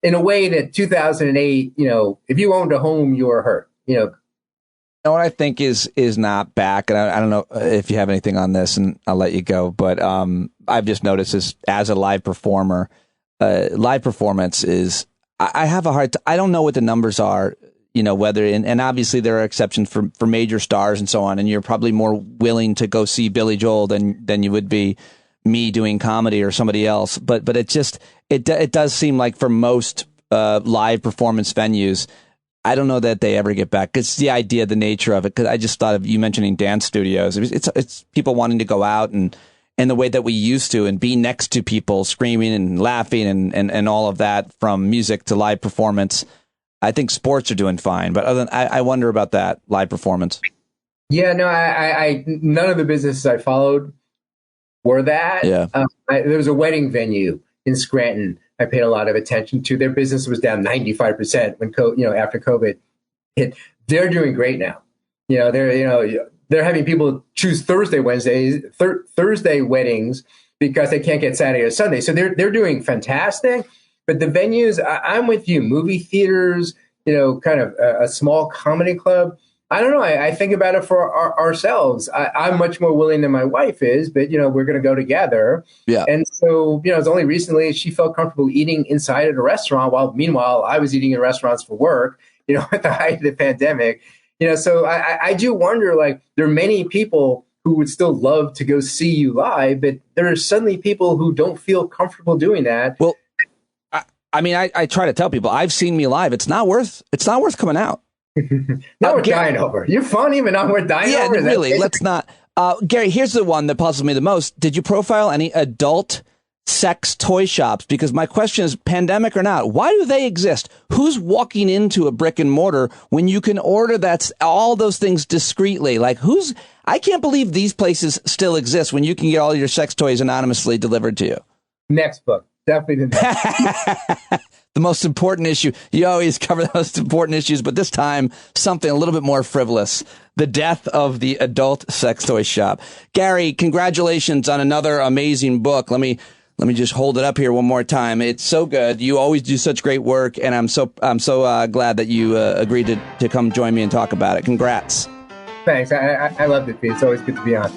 in a way that 2008, if you owned a home, you were hurt, What I think is not back, and I don't know if you have anything on this, and I'll let you go, but I've just noticed as a live performer, live performance is, I have a hard time, I don't know what the numbers are, whether, and obviously there are exceptions for major stars and so on, and you're probably more willing to go see Billy Joel than you would be me doing comedy or somebody else. But it does seem like for most live performance venues, I don't know that they ever get back. It's the idea, the nature of it. Because I just thought of you mentioning dance studios. It's people wanting to go out and the way that we used to and be next to people screaming and laughing and all of that, from music to live performance. I think sports are doing fine, but other than, I wonder about that live performance. Yeah, no, I none of the businesses I followed were that. Yeah, there was a wedding venue in Scranton I paid a lot of attention to. Their business was down 95% when after COVID hit. They're doing great now. They're having people choose Thursday weddings because they can't get Saturday or Sunday. So they're doing fantastic. But the venues, I'm with you. Movie theaters, kind of a small comedy club. I don't know. I think about it for ourselves. I'm much more willing than my wife is, but, we're going to go together. Yeah. And so, it's only recently she felt comfortable eating inside at a restaurant while meanwhile I was eating in restaurants for work, at the height of the pandemic. So I do wonder, there are many people who would still love to go see you live, but there are suddenly people who don't feel comfortable doing that. Well, I try to tell people I've seen me live. It's not worth coming out. Now we're dying over. You're funny, but now we're dying over. Yeah, really. Let's not. Gary, here's the one that puzzles me the most. Did you profile any adult sex toy shops? Because my question is, pandemic or not, why do they exist? Who's walking into a brick and mortar when you can order all those things discreetly? I can't believe these places still exist when you can get all your sex toys anonymously delivered to you. Next book. Definitely the next. The most important issue. You always cover the most important issues, but this time something a little bit more frivolous. The death of the adult sex toy shop. Gary, congratulations on another amazing book. Let me just hold it up here one more time. It's so good. You always do such great work, and I'm so glad that you agreed to come join me and talk about it. Congrats. Thanks. I loved it, Pete. It's always good to be on.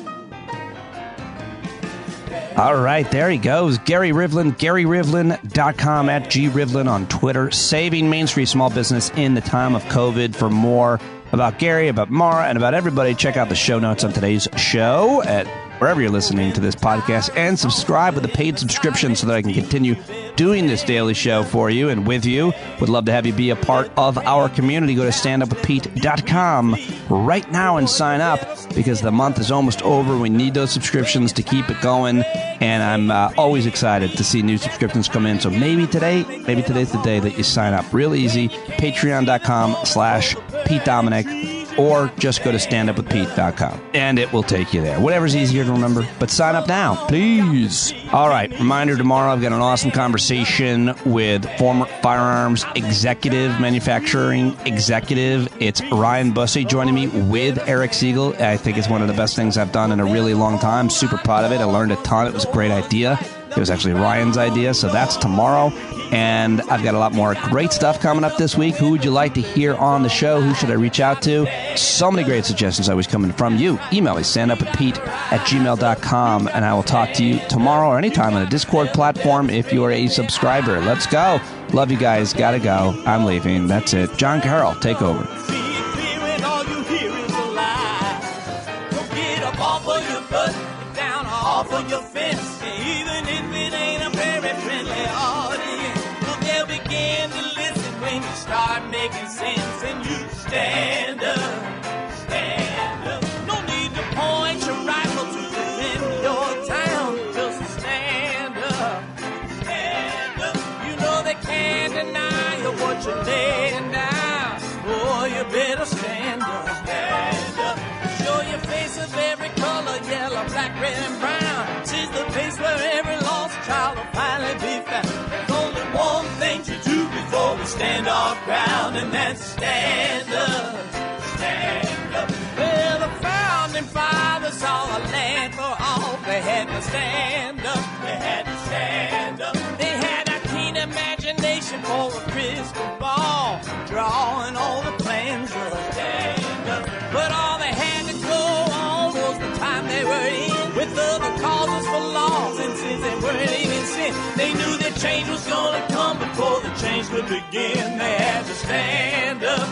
All right, there he goes. Gary Rivlin, GaryRivlin.com, @GRivlin on Twitter. Saving Main Street small business in the time of COVID. For more about Gary, about Maura, and about everybody, check out the show notes on today's show at wherever you're listening to this podcast, and subscribe with a paid subscription so that I can continue doing this daily show for you and with you. Would love to have you be a part of our community. Go to standupwithpete.com right now and sign up, because the month is almost over. We need those subscriptions to keep it going, and I'm always excited to see new subscriptions come in. So maybe today's the day that you sign up. Real easy. Patreon.com/Pete Dominic. Or just go to standupwithpete.com and it will take you there. Whatever's easier to remember, but sign up now, please. All right, reminder, tomorrow I've got an awesome conversation with former firearms manufacturing executive. It's Ryan Bussey joining me with Eric Siegel. I think it's one of the best things I've done in a really long time. Super proud of it. I learned a ton. It was a great idea. It was actually Ryan's idea, so that's tomorrow. And I've got a lot more great stuff coming up this week. Who would you like to hear on the show? Who should I reach out to? So many great suggestions always coming from you. Email me, standupwithpete@gmail.com, and I will talk to you tomorrow or anytime on the Discord platform if you are a subscriber. Let's go. Love you guys. Gotta go. I'm leaving. That's it. John Carroll, take over. Start making sense and you stand up. No need to point your rifle to defend your time. you better stand up. Stand up. Show your face of every color, yellow, black, red, and brown. This is the place where every lost child will finally be found. There's only one thing to do before we stand our ground, and that's stand up. Stand up. Well, the founding fathers saw a land for all. They had to stand up. They had to stand up. They had a keen imagination for a crystal ball, drawing all the plans of stand up. But all they had to go on was the time they were in, with other causes for laws, and since they weren't even sin, they knew that change was gonna come before the change could begin. They had to stand up.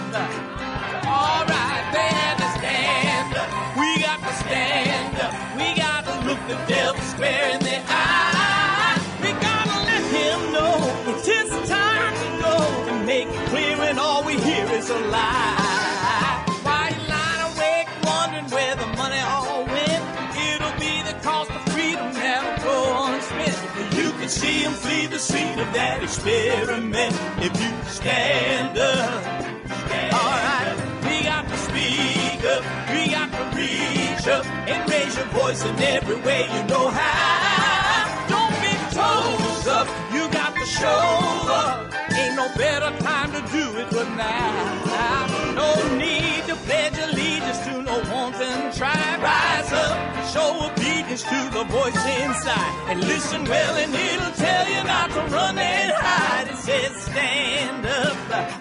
All right, they had to stand up. We got to stand up. We got to look the devil square in the eye. We gotta let him know it's his time to go, and make it clear when all we hear is a lie. Why you lying awake wondering where the money all went? It'll be the cost of freedom that'll go unspent. You can see him flee the scene of that experiment if you stand up. All right, we got to speak up, we got to reach up and raise your voice in every way you know how. Don't be toes up, you got to show up. Ain't no better time to do it but now. No need to pledge allegiance to no wanton tribe. Rise up, show obedience to the voice inside, and listen well and it'll tell you not to run and hide. It says stand up.